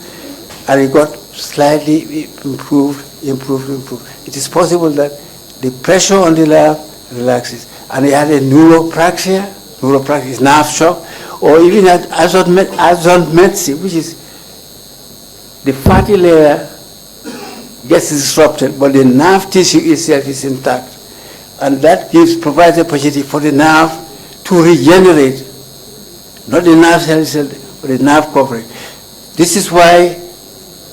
And he got slightly improved. It is possible that the pressure on the nerve relaxes. And he had a neuropraxia is nerve shock, or even at adjournment, which is the fatty layer gets disrupted, but the nerve tissue itself is intact. And that provides a opportunity for the nerve to regenerate, not the nerve cell, but the nerve covering. This is why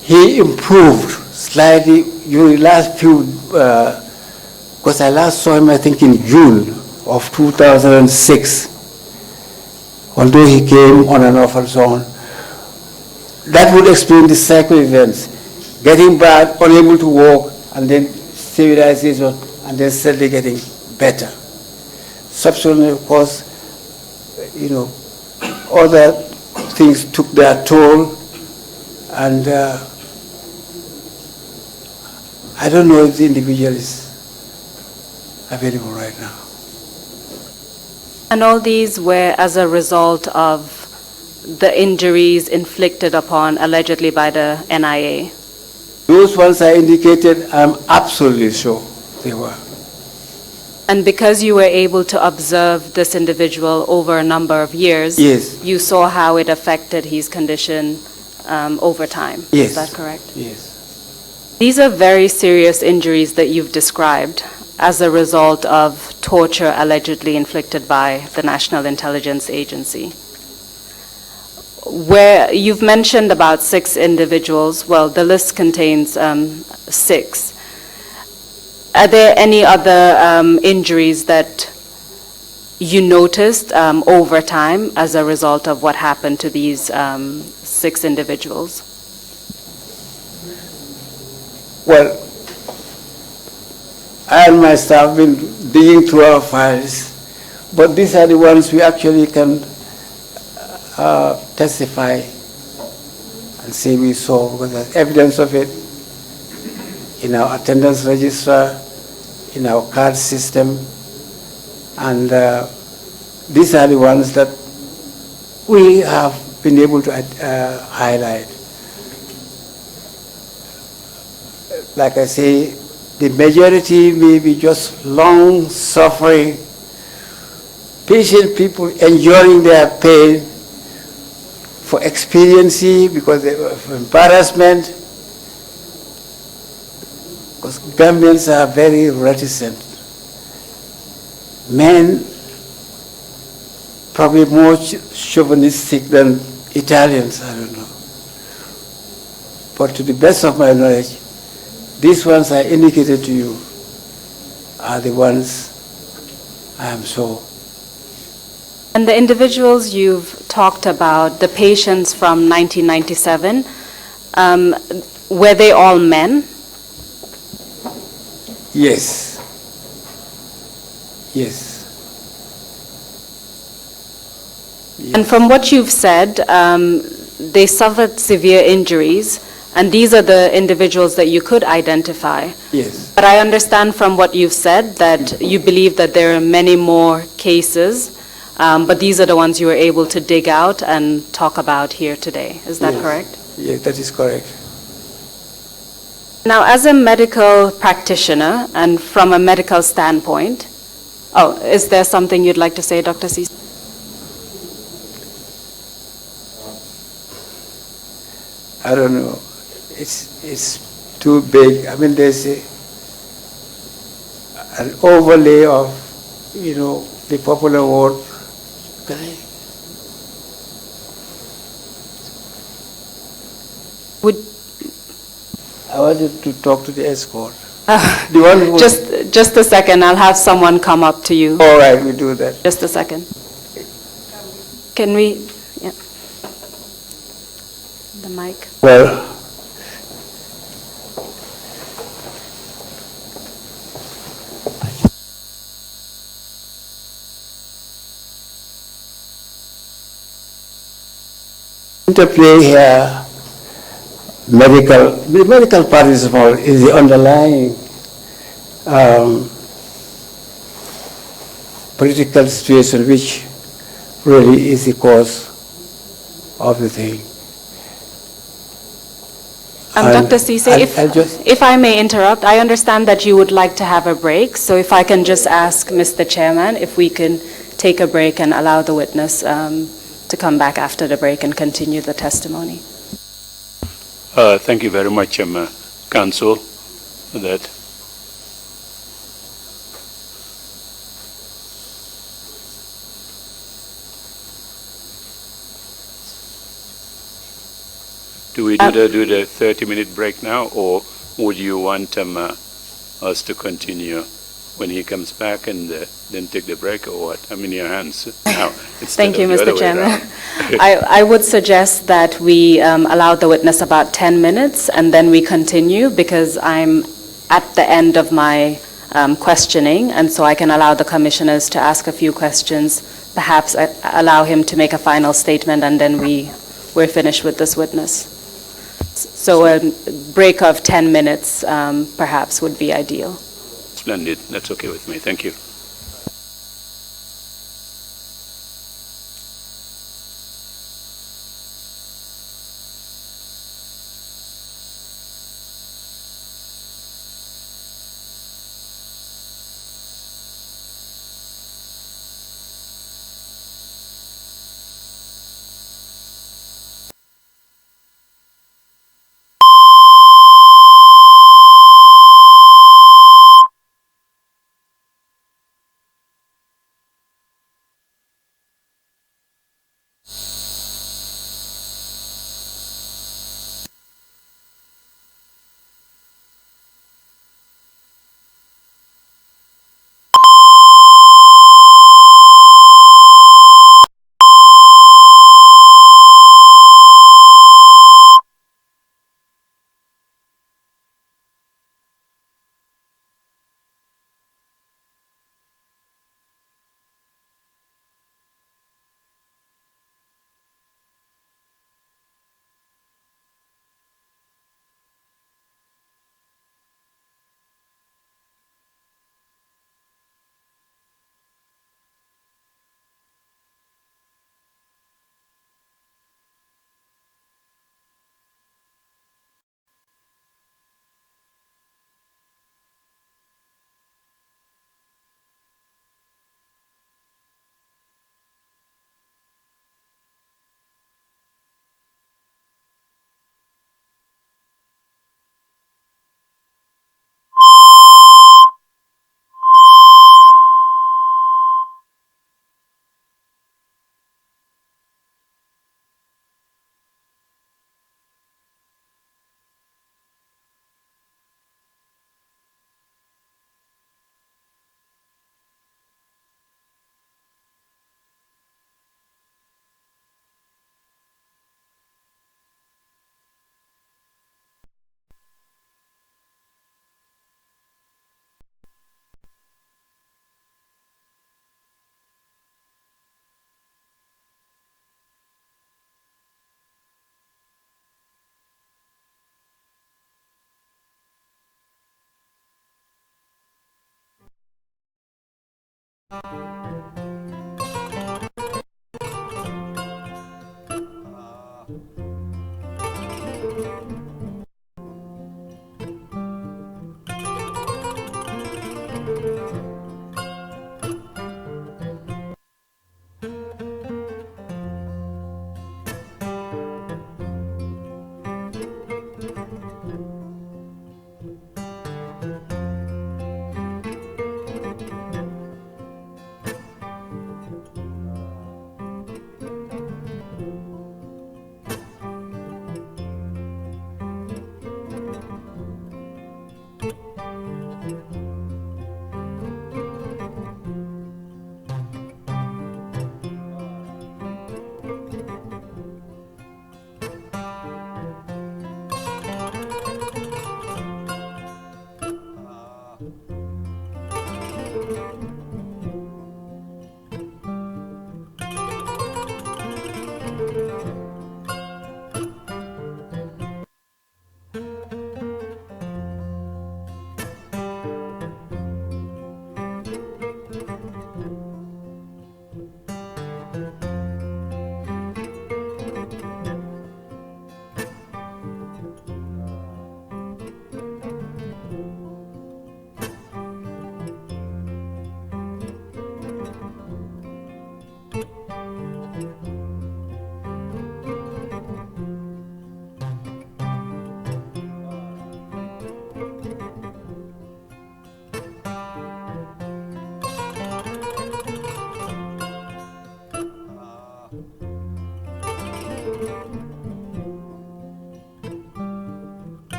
he improved slightly during the last few, because I last saw him, I think, in June of 2006, although he came on and off and so on. That would explain the cycle events. Getting bad, unable to walk, and then stabilization, and then steadily getting better. Subsequently, of course, other things took their toll, and I don't know if the individual is available right now. And all these were as a result of the injuries inflicted upon allegedly by the NIA? Those ones I indicated, I'm absolutely sure they were. And because you were able to observe this individual over a number of years, yes, you saw how it affected his condition over time. Yes. Is that correct? Yes. These are very serious injuries that you've described as a result of torture allegedly inflicted by the National Intelligence Agency. Where you've mentioned about 6 individuals, well, the list contains 6. Are there any other injuries that you noticed over time as a result of what happened to these 6 individuals? Well, I and my staff have been digging through our files, but these are the ones we actually can testify and say we saw, because there's evidence of it in our attendance register, in our card system, and these are the ones that we have been able to highlight. Like I say, the majority may be just long-suffering, patient people enduring their pain for expediency, because of embarrassment, because Gambians are very reticent. Men probably more chauvinistic than Italians, I don't know. But to the best of my knowledge, these ones I indicated to you are the ones I am so. And the individuals you've talked about, the patients from 1997, were they all men? Yes. Yes. And from what you've said, they suffered severe injuries, and these are the individuals that you could identify. Yes. But I understand from what you've said that you believe that there are many more cases, but these are the ones you were able to dig out and talk about here today. Is that correct? Yes, that is correct. Now, as a medical practitioner and from a medical standpoint, is there something you'd like to say, Dr. C? I don't know. It's too big. I mean, there's an overlay of, the popular word. I wanted to talk to the escort. The one who Just a second. I'll have someone come up to you. All right, we do that. Just a second. Can we? Yeah. The mic. Well, interplay here, the medical part is the underlying political situation which really is the cause of the thing. Dr. Cisse, if I may interrupt, I understand that you would like to have a break, so if I can just ask Mr. Chairman if we can take a break and allow the witness to come back after the break and continue the testimony. Thank you very much, Counsel, for that. Do we do the 30-minute break now, or would you want us to continue when he comes back and then take the break, or what? I'm in your hands now. Thank you, Mr. Chairman. I would suggest that we allow the witness about 10 minutes and then we continue, because I'm at the end of my questioning, and so I can allow the commissioners to ask a few questions, perhaps allow him to make a final statement, and then we're finished with this witness. So a break of 10 minutes perhaps would be ideal. Splendid. That's okay with me. Thank you.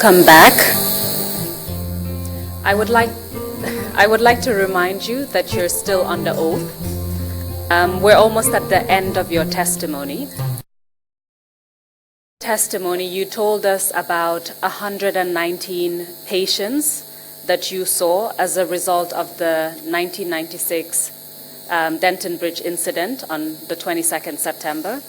Come back. I would like to remind you that you're still under oath. We're almost at the end of your testimony. testimony, you told us about 119 patients that you saw as a result of the 1996 Denton Bridge incident on the 22nd September.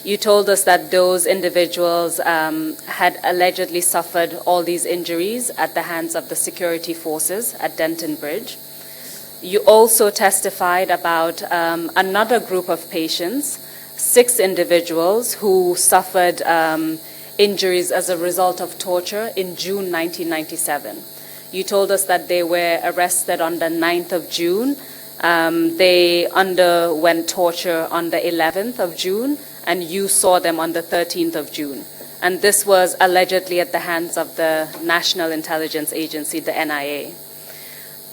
You told us that those individuals had allegedly suffered all these injuries at the hands of the security forces at Denton Bridge. You also testified about another group of patients, 6 individuals who suffered injuries as a result of torture in June 1997. You told us that they were arrested on the 9th of June. They underwent torture on the 11th of June, and you saw them on the 13th of June. And this was allegedly at the hands of the National Intelligence Agency, the NIA.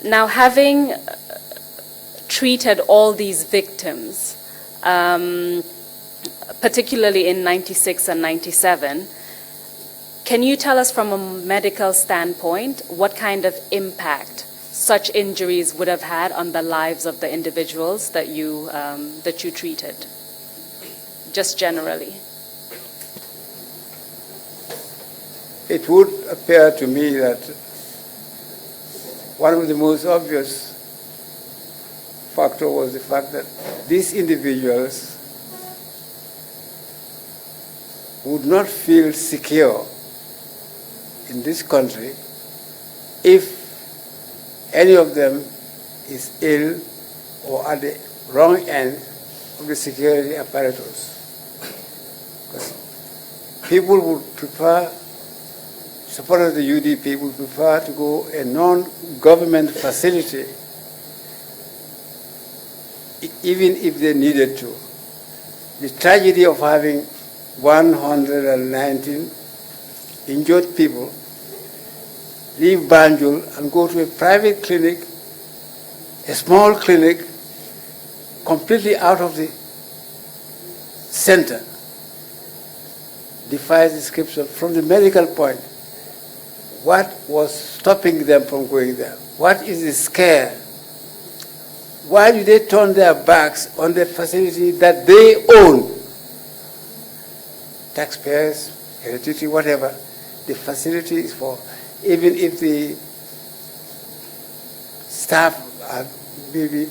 Now, having treated all these victims, particularly in 96 and 97, can you tell us from a medical standpoint what kind of impact such injuries would have had on the lives of the individuals that you treated, just generally? It would appear to me that one of the most obvious factors was the fact that these individuals would not feel secure in this country if any of them is ill or at the wrong end of the security apparatus. Because people would prefer, supporters of the UDP would prefer to go a non-government facility even if they needed to. The tragedy of having 119 injured people leave Banjul and go to a private clinic, a small clinic, completely out of the center, defies description from the medical point. What was stopping them from going there? What is the scare? Why do they turn their backs on the facility that they own? Taxpayers, heredity, whatever. The facility is for, even if the staff are maybe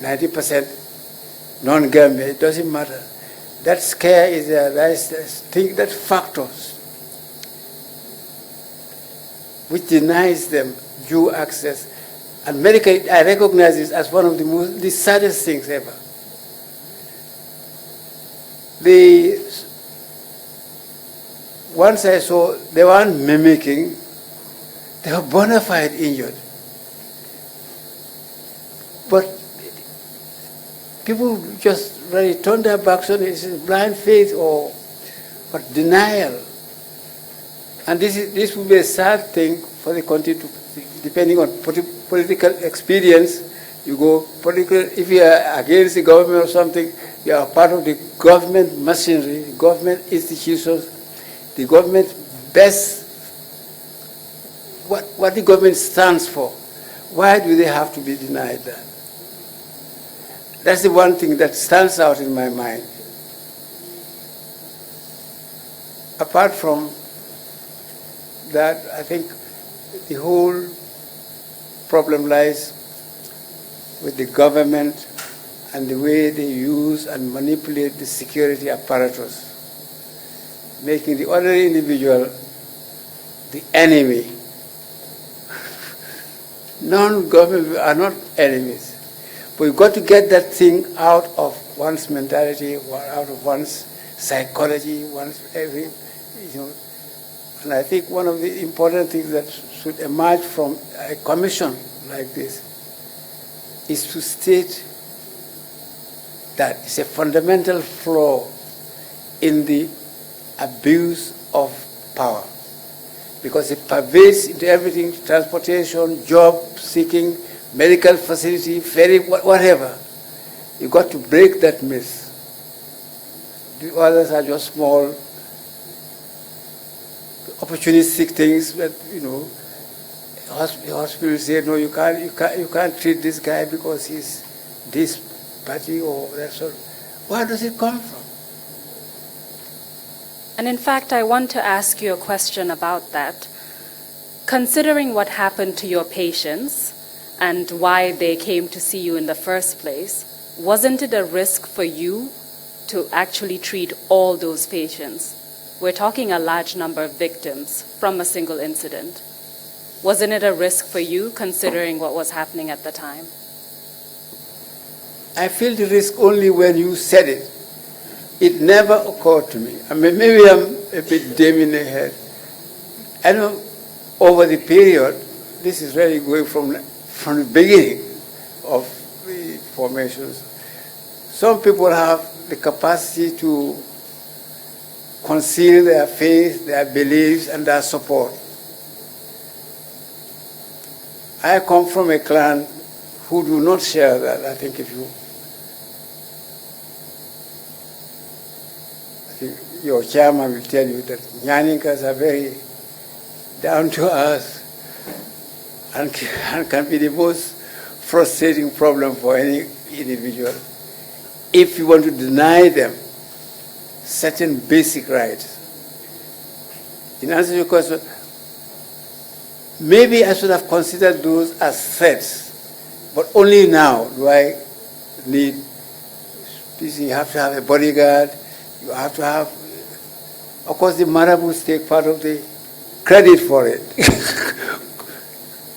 90% non-government, it doesn't matter. That scare is there. That factors which denies them due access. And medically, I recognize this as one of the saddest things ever. Once I saw, they weren't mimicking, they were bona fide injured. But people just really turn their backs on it. It's blind faith or denial. And this would be a sad thing for the country to, depending on political experience. You go if you are against the government or something, you are part of the government machinery, the government institutions, the government best, what the government stands for. Why do they have to be denied that? That's the one thing that stands out in my mind. Apart from that, I think the whole problem lies with the government and the way they use and manipulate the security apparatus, making the ordinary individual the enemy. Non-government are not enemies. But you've got to get that thing out of one's mentality, out of one's psychology, And I think one of the important things that should emerge from a commission like this is to state that it's a fundamental flaw in the abuse of power, because it pervades into everything: transportation, job seeking, medical facility, ferry, whatever. You've got to break that myth. The others are just small, opportunistic things that, the hospital say, no, you can't treat this guy because he's this party or that sort. Where does it come from? And in fact, I want to ask you a question about that. Considering what happened to your patients and why they came to see you in the first place, wasn't it a risk for you to actually treat all those patients? We're talking a large number of victims from a single incident. Wasn't it a risk for you considering what was happening at the time? I feel the risk only when you said it. It never occurred to me. I mean, maybe I'm a bit dim in the head. I know over the period, this is really going from the beginning of the formations. Some people have the capacity to conceal their faith, their beliefs, and their support. I come from a clan who do not share that. I think your chairman will tell you that Nyaninkas are very down to earth and can be the most frustrating problem for any individual if you want to deny them certain basic rights. In answer to your question, maybe I should have considered those as threats, but only now do I need, you have to have a bodyguard, you have to have, of course the marabouts take part of the credit for it.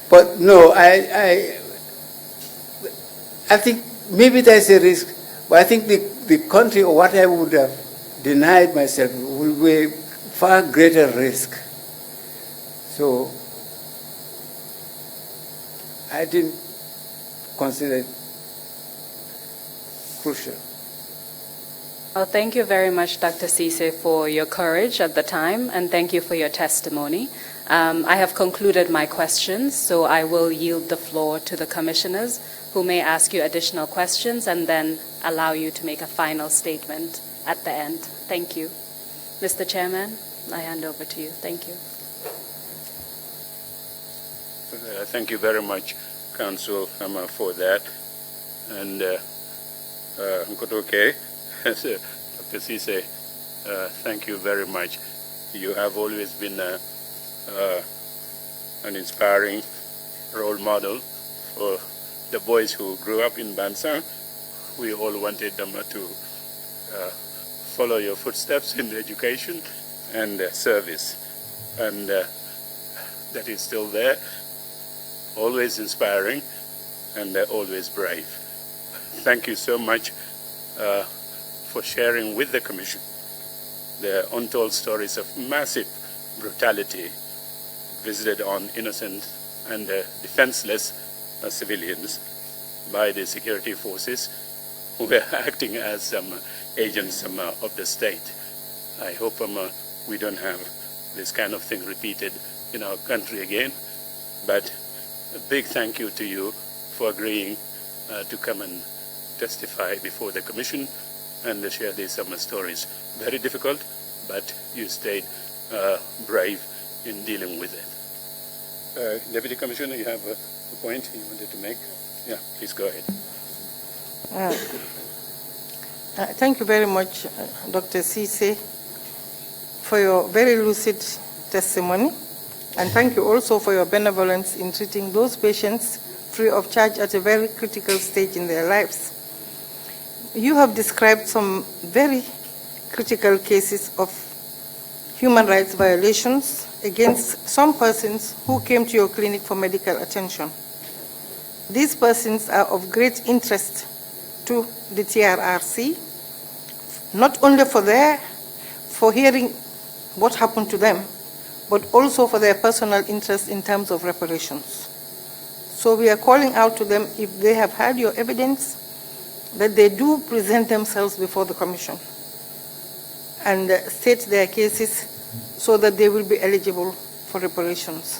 But no, I think maybe there's a risk, but I think the country, or what I would have denied myself, will be far greater risk. So I didn't consider it crucial. Well, thank you very much, Dr. Cisse, for your courage at the time, and thank you for your testimony. I have concluded my questions, so I will yield the floor to the commissioners, who may ask you additional questions and then allow you to make a final statement at the end. Thank you. Mr. Chairman, I hand over to you. Thank you. Thank you very much, Council, for that. And Nkotoke, Dr. Cisse, thank you very much. You have always been an inspiring role model for the boys who grew up in Bansang. We all wanted them to follow your footsteps in education and service. And that is still there, always inspiring and always brave. Thank you so much for sharing with the Commission the untold stories of massive brutality visited on innocent and defenseless civilians by the security forces who were acting as agents of the state. I hope we don't have this kind of thing repeated in our country again, but a big thank you to you for agreeing to come and testify before the Commission and share these stories. Very difficult, but you stayed brave in dealing with it. Deputy Commissioner, you have a point you wanted to make? Yeah, please go ahead. Thank you very much, Dr. Cisse, for your very lucid testimony. And thank you also for your benevolence in treating those patients free of charge at a very critical stage in their lives. You have described some very critical cases of human rights violations against some persons who came to your clinic for medical attention. These persons are of great interest to the TRRC, not only for hearing what happened to them, but also for their personal interest in terms of reparations. So we are calling out to them, if they have had your evidence, that they do present themselves before the Commission and state their cases so that they will be eligible for reparations.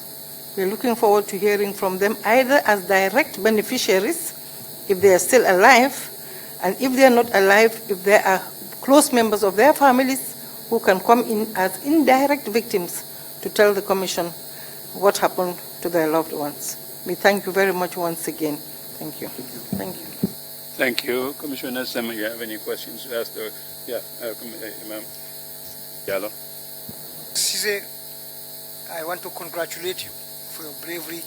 We're looking forward to hearing from them either as direct beneficiaries, if they are still alive, and if they are not alive, if there are close members of their families who can come in as indirect victims to tell the Commission what happened to their loved ones. We thank you very much once again. Thank you. Thank you. Thank you. Commissioner Sam, you have any questions to ask? Yeah, Imam Diallo. Cisse, I want to congratulate you for your bravery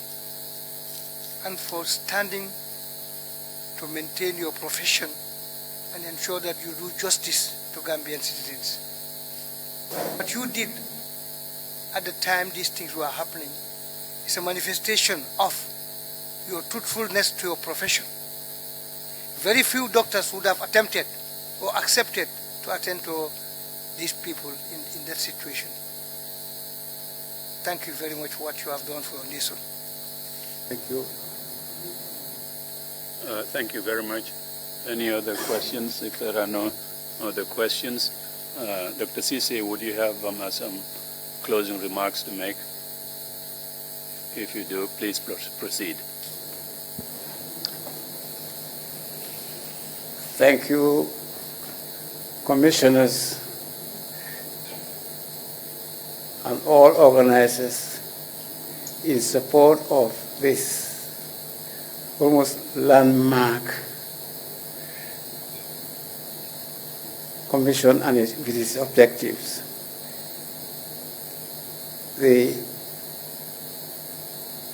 and for standing to maintain your profession and ensure that you do justice to Gambian citizens. What you did at the time these things were happening is a manifestation of your truthfulness to your profession. Very few doctors would have attempted or accepted to attend to these people in that situation. Thank you very much for what you have done for your nation. Thank you. Thank you very much. Any other questions? If there are no other questions, Dr. Cisse, would you have some closing remarks to make? If you do, please proceed. Thank you, commissioners and all organizers in support of this almost landmark commission and with its objectives. The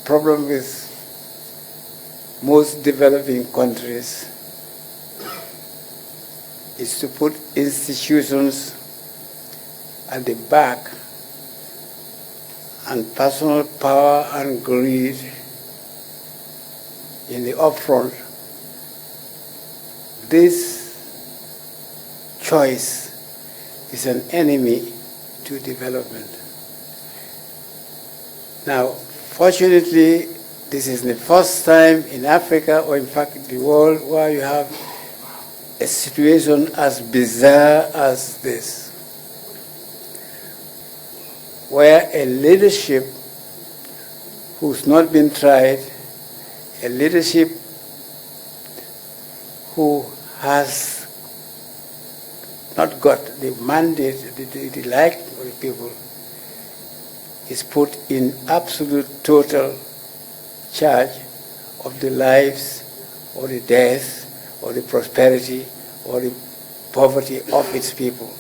problem with most developing countries is to put institutions at the back and personal power and greed in the upfront. This choice is an enemy to development. Now, fortunately, this is the first time in Africa, or in fact the world, where you have a situation as bizarre as this, where a leadership who's not been tried, a leadership who has not got the mandate, the like of the people, is put in absolute total charge of the lives or the death or the prosperity or the poverty of its people.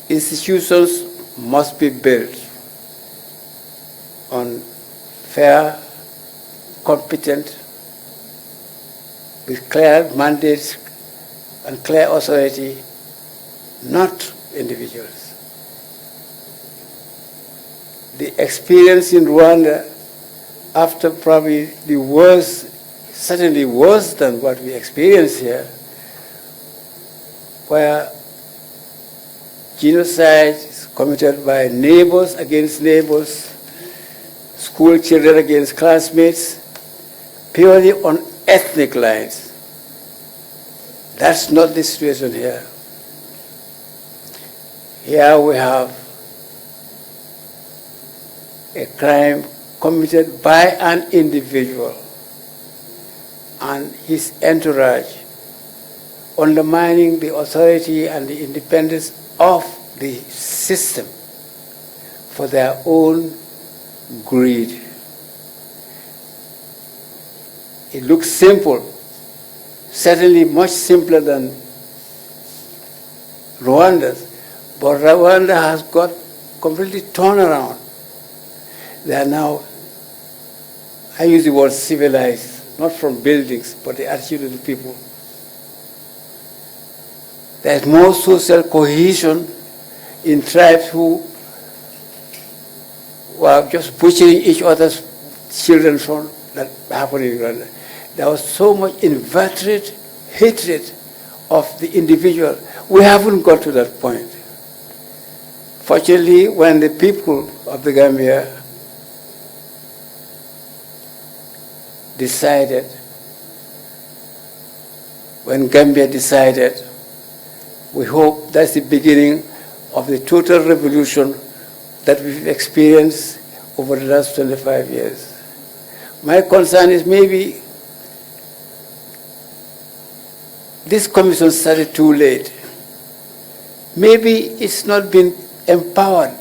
Institutions must be built on fair, competent, with clear mandates and clear authority, not individuals. The experience in Rwanda, after probably the worst, certainly worse than what we experience here, where genocide is committed by neighbors against neighbors, school children against classmates, purely on ethnic lines. That's not the situation here. Here we have a crime committed by an individual and his entourage, undermining the authority and the independence of the system for their own greed. It looks simple, certainly much simpler than Rwanda's, but Rwanda has got completely turned around. They are now, I use the word civilized, not from buildings, but the attitude of the people. There's more social cohesion in tribes who were just butchering each other's children from that happened in Rwanda. There was so much inveterate hatred of the individual. We haven't got to that point. Fortunately, when the people of the Gambia decided, when Gambia decided, we hope that's the beginning of the total revolution that we've experienced over the last 25 years. My concern is maybe this commission started too late. Maybe it's not been empowered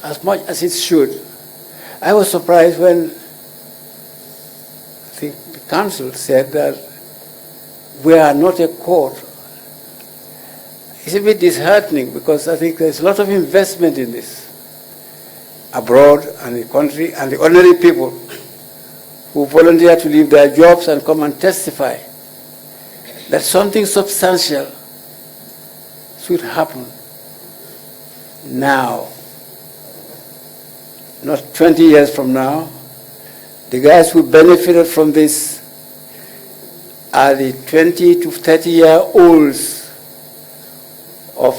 as much as it should. I was surprised when the council said that we are not a court. It's a bit disheartening because I think there's a lot of investment in this abroad and the country and the ordinary people who volunteer to leave their jobs and come and testify that something substantial should happen now, not 20 years from now. The guys who benefited from this are the 20 to 30-year-olds of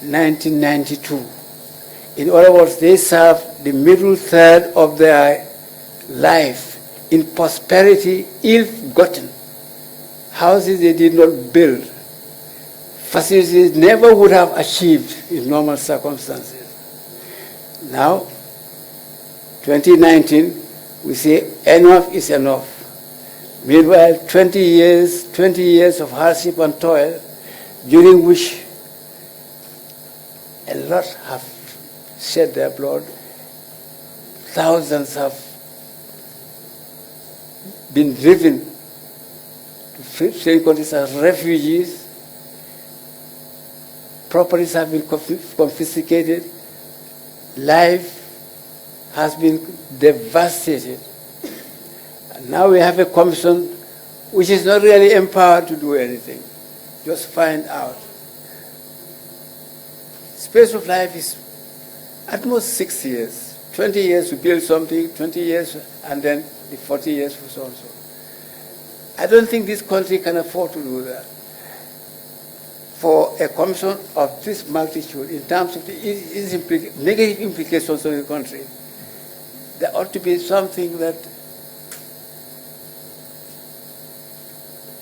1992. In other words, they served the middle third of their life in prosperity, ill-gotten. Houses they did not build, facilities never would have achieved in normal circumstances. Now, 2019, we say enough is enough. Meanwhile, 20 years of hardship and toil, during which a lot have shed their blood, thousands have been driven to strange countries as refugees, properties have been confiscated, life has been devastated. And now we have a commission which is not really empowered to do anything, just find out. Space of life is at most 6 years, 20 years to build something, 20 years, and then the 40 years for so and so. I don't think this country can afford to do that. For a commission of this magnitude, in terms of the negative implications of the country, there ought to be something that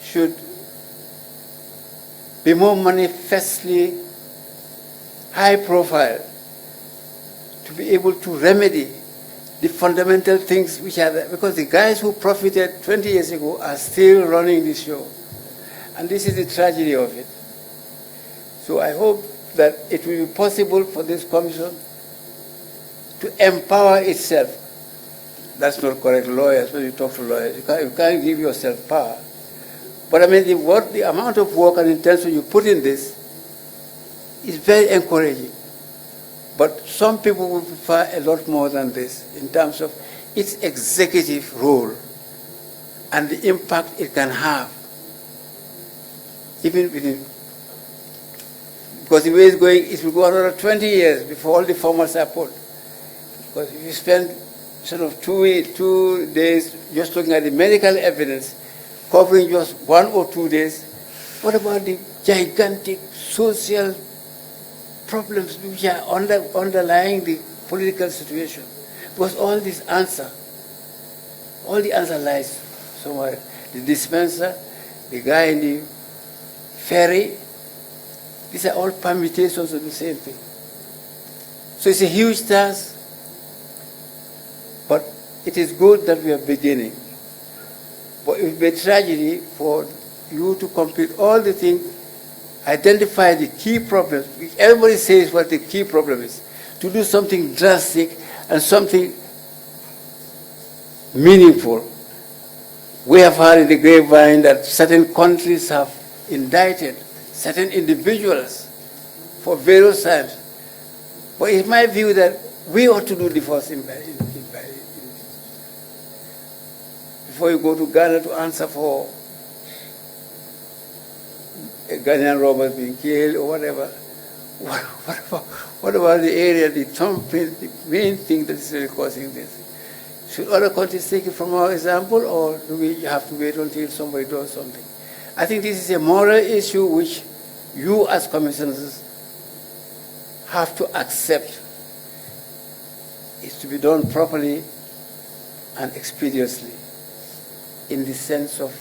should be more manifestly high profile to be able to remedy the fundamental things which are there. Because the guys who profited 20 years ago are still running this show. And this is the tragedy of it. So I hope that it will be possible for this commission to empower itself. That's not correct, lawyers, when you talk to lawyers. You can't give yourself power. But I mean, the amount of work and intention you put in this is very encouraging. But some people would prefer a lot more than this in terms of its executive role and the impact it can have, even within. Because the way it's going, it will go another 20 years before all the formats are put. Because if you spend sort of 2 days just looking at the medical evidence, covering just 1 or 2 days, what about the gigantic social problems which are underlying the political situation? Because all the answer lies somewhere. The dispenser, the guy in the ferry, these are all permutations of the same thing. So it's a huge task, but it is good that we are beginning. But it would be a tragedy for you to complete all the things, identify the key problems, which everybody says what the key problem is, to do something drastic and something meaningful. We have heard in the grapevine that certain countries have indicted certain individuals for various crimes. But it's my view that we ought to do the first before you go to Ghana to answer for a Ghanaian robber being killed or whatever. What about the area, the main thing that is really causing this? Should other countries take it from our example, or do we have to wait until somebody does something? I think this is a moral issue which you as commissioners have to accept. It's to be done properly and expeditiously in the sense of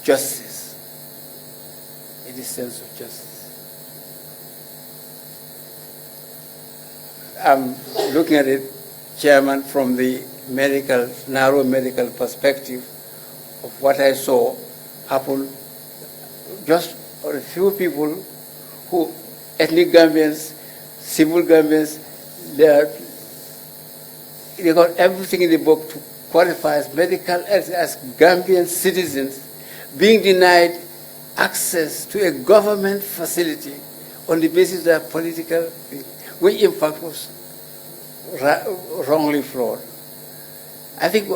justice. In the sense of justice. I'm looking at it, Chairman, from the narrow medical perspective of what I saw happen just for a few people who, ethnic Gambians, civil Gambians, they got everything in the book to qualify as medical as Gambian citizens, being denied access to a government facility on the basis of their political thing, which in fact was wrongly flawed. I think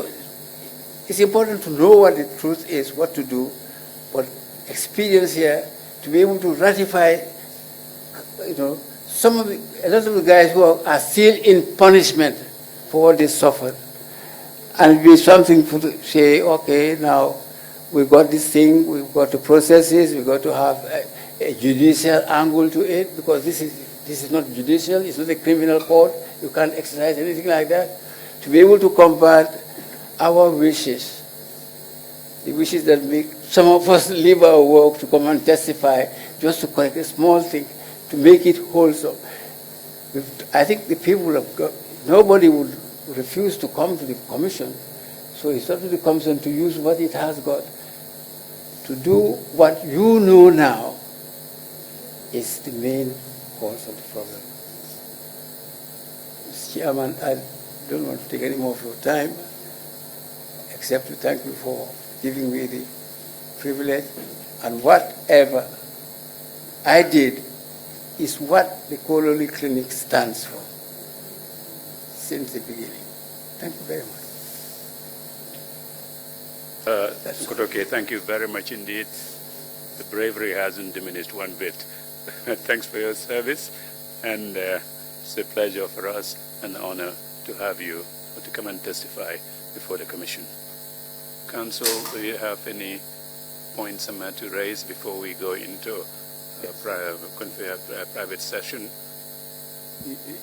it's important to know what the truth is, what to do, but experience here to be able to ratify, a lot of the guys who are still in punishment for what they suffered, and be something to say, okay, now we've got this thing, we've got to process this, we've got to have a judicial angle to it, because this is not judicial, it's not a criminal court, you can't exercise anything like that. To be able to combat our wishes, the wishes that make some of us leave our work to come and testify, just to correct a small thing, to make it wholesome. I think the people have got, nobody would refuse to come to the commission, so it's up to the commission to use what it has got to do what you know now is the main cause of the problem. Mr. Chairman, I don't want to take any more of your time, except to thank you for giving me the privilege, and whatever I did is what the Kololi Clinic stands for since the beginning. Thank you very much. Okay, thank you very much indeed. The bravery hasn't diminished one bit. Thanks for your service, and it's a pleasure for us and an honor to have you to come and testify before the Commission. Council, do you have any points to raise before we go into private session?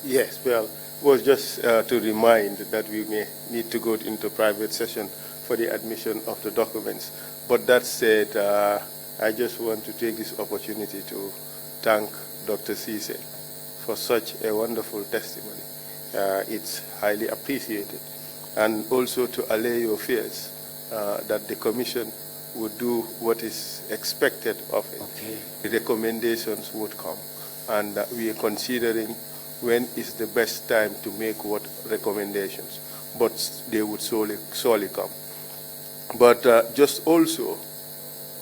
Yes, well, was just to remind that we may need to go into private session for the admission of the documents. But that said, I just want to take this opportunity to thank Dr. Cisse for such a wonderful testimony. It's highly appreciated. And also to allay your fears that the Commission would do what is expected of it. Okay. The recommendations would come. And we are considering when is the best time to make what recommendations. But they would surely come. But just also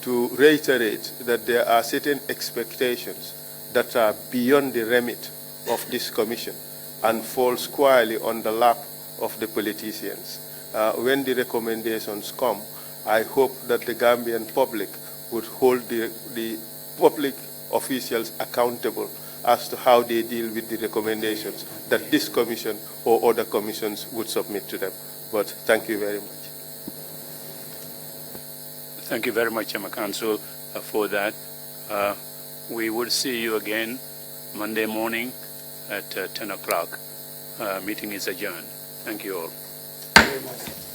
to reiterate that there are certain expectations that are beyond the remit of this Commission and fall squarely on the lap of the politicians. When the recommendations come, I hope that the Gambian public would hold the public officials accountable as to how they deal with the recommendations that this Commission or other commissions would submit to them. But thank you very much. Thank you very much, Council, for that. We will see you again Monday morning at 10 o'clock. Meeting is adjourned. Thank you all. Very much.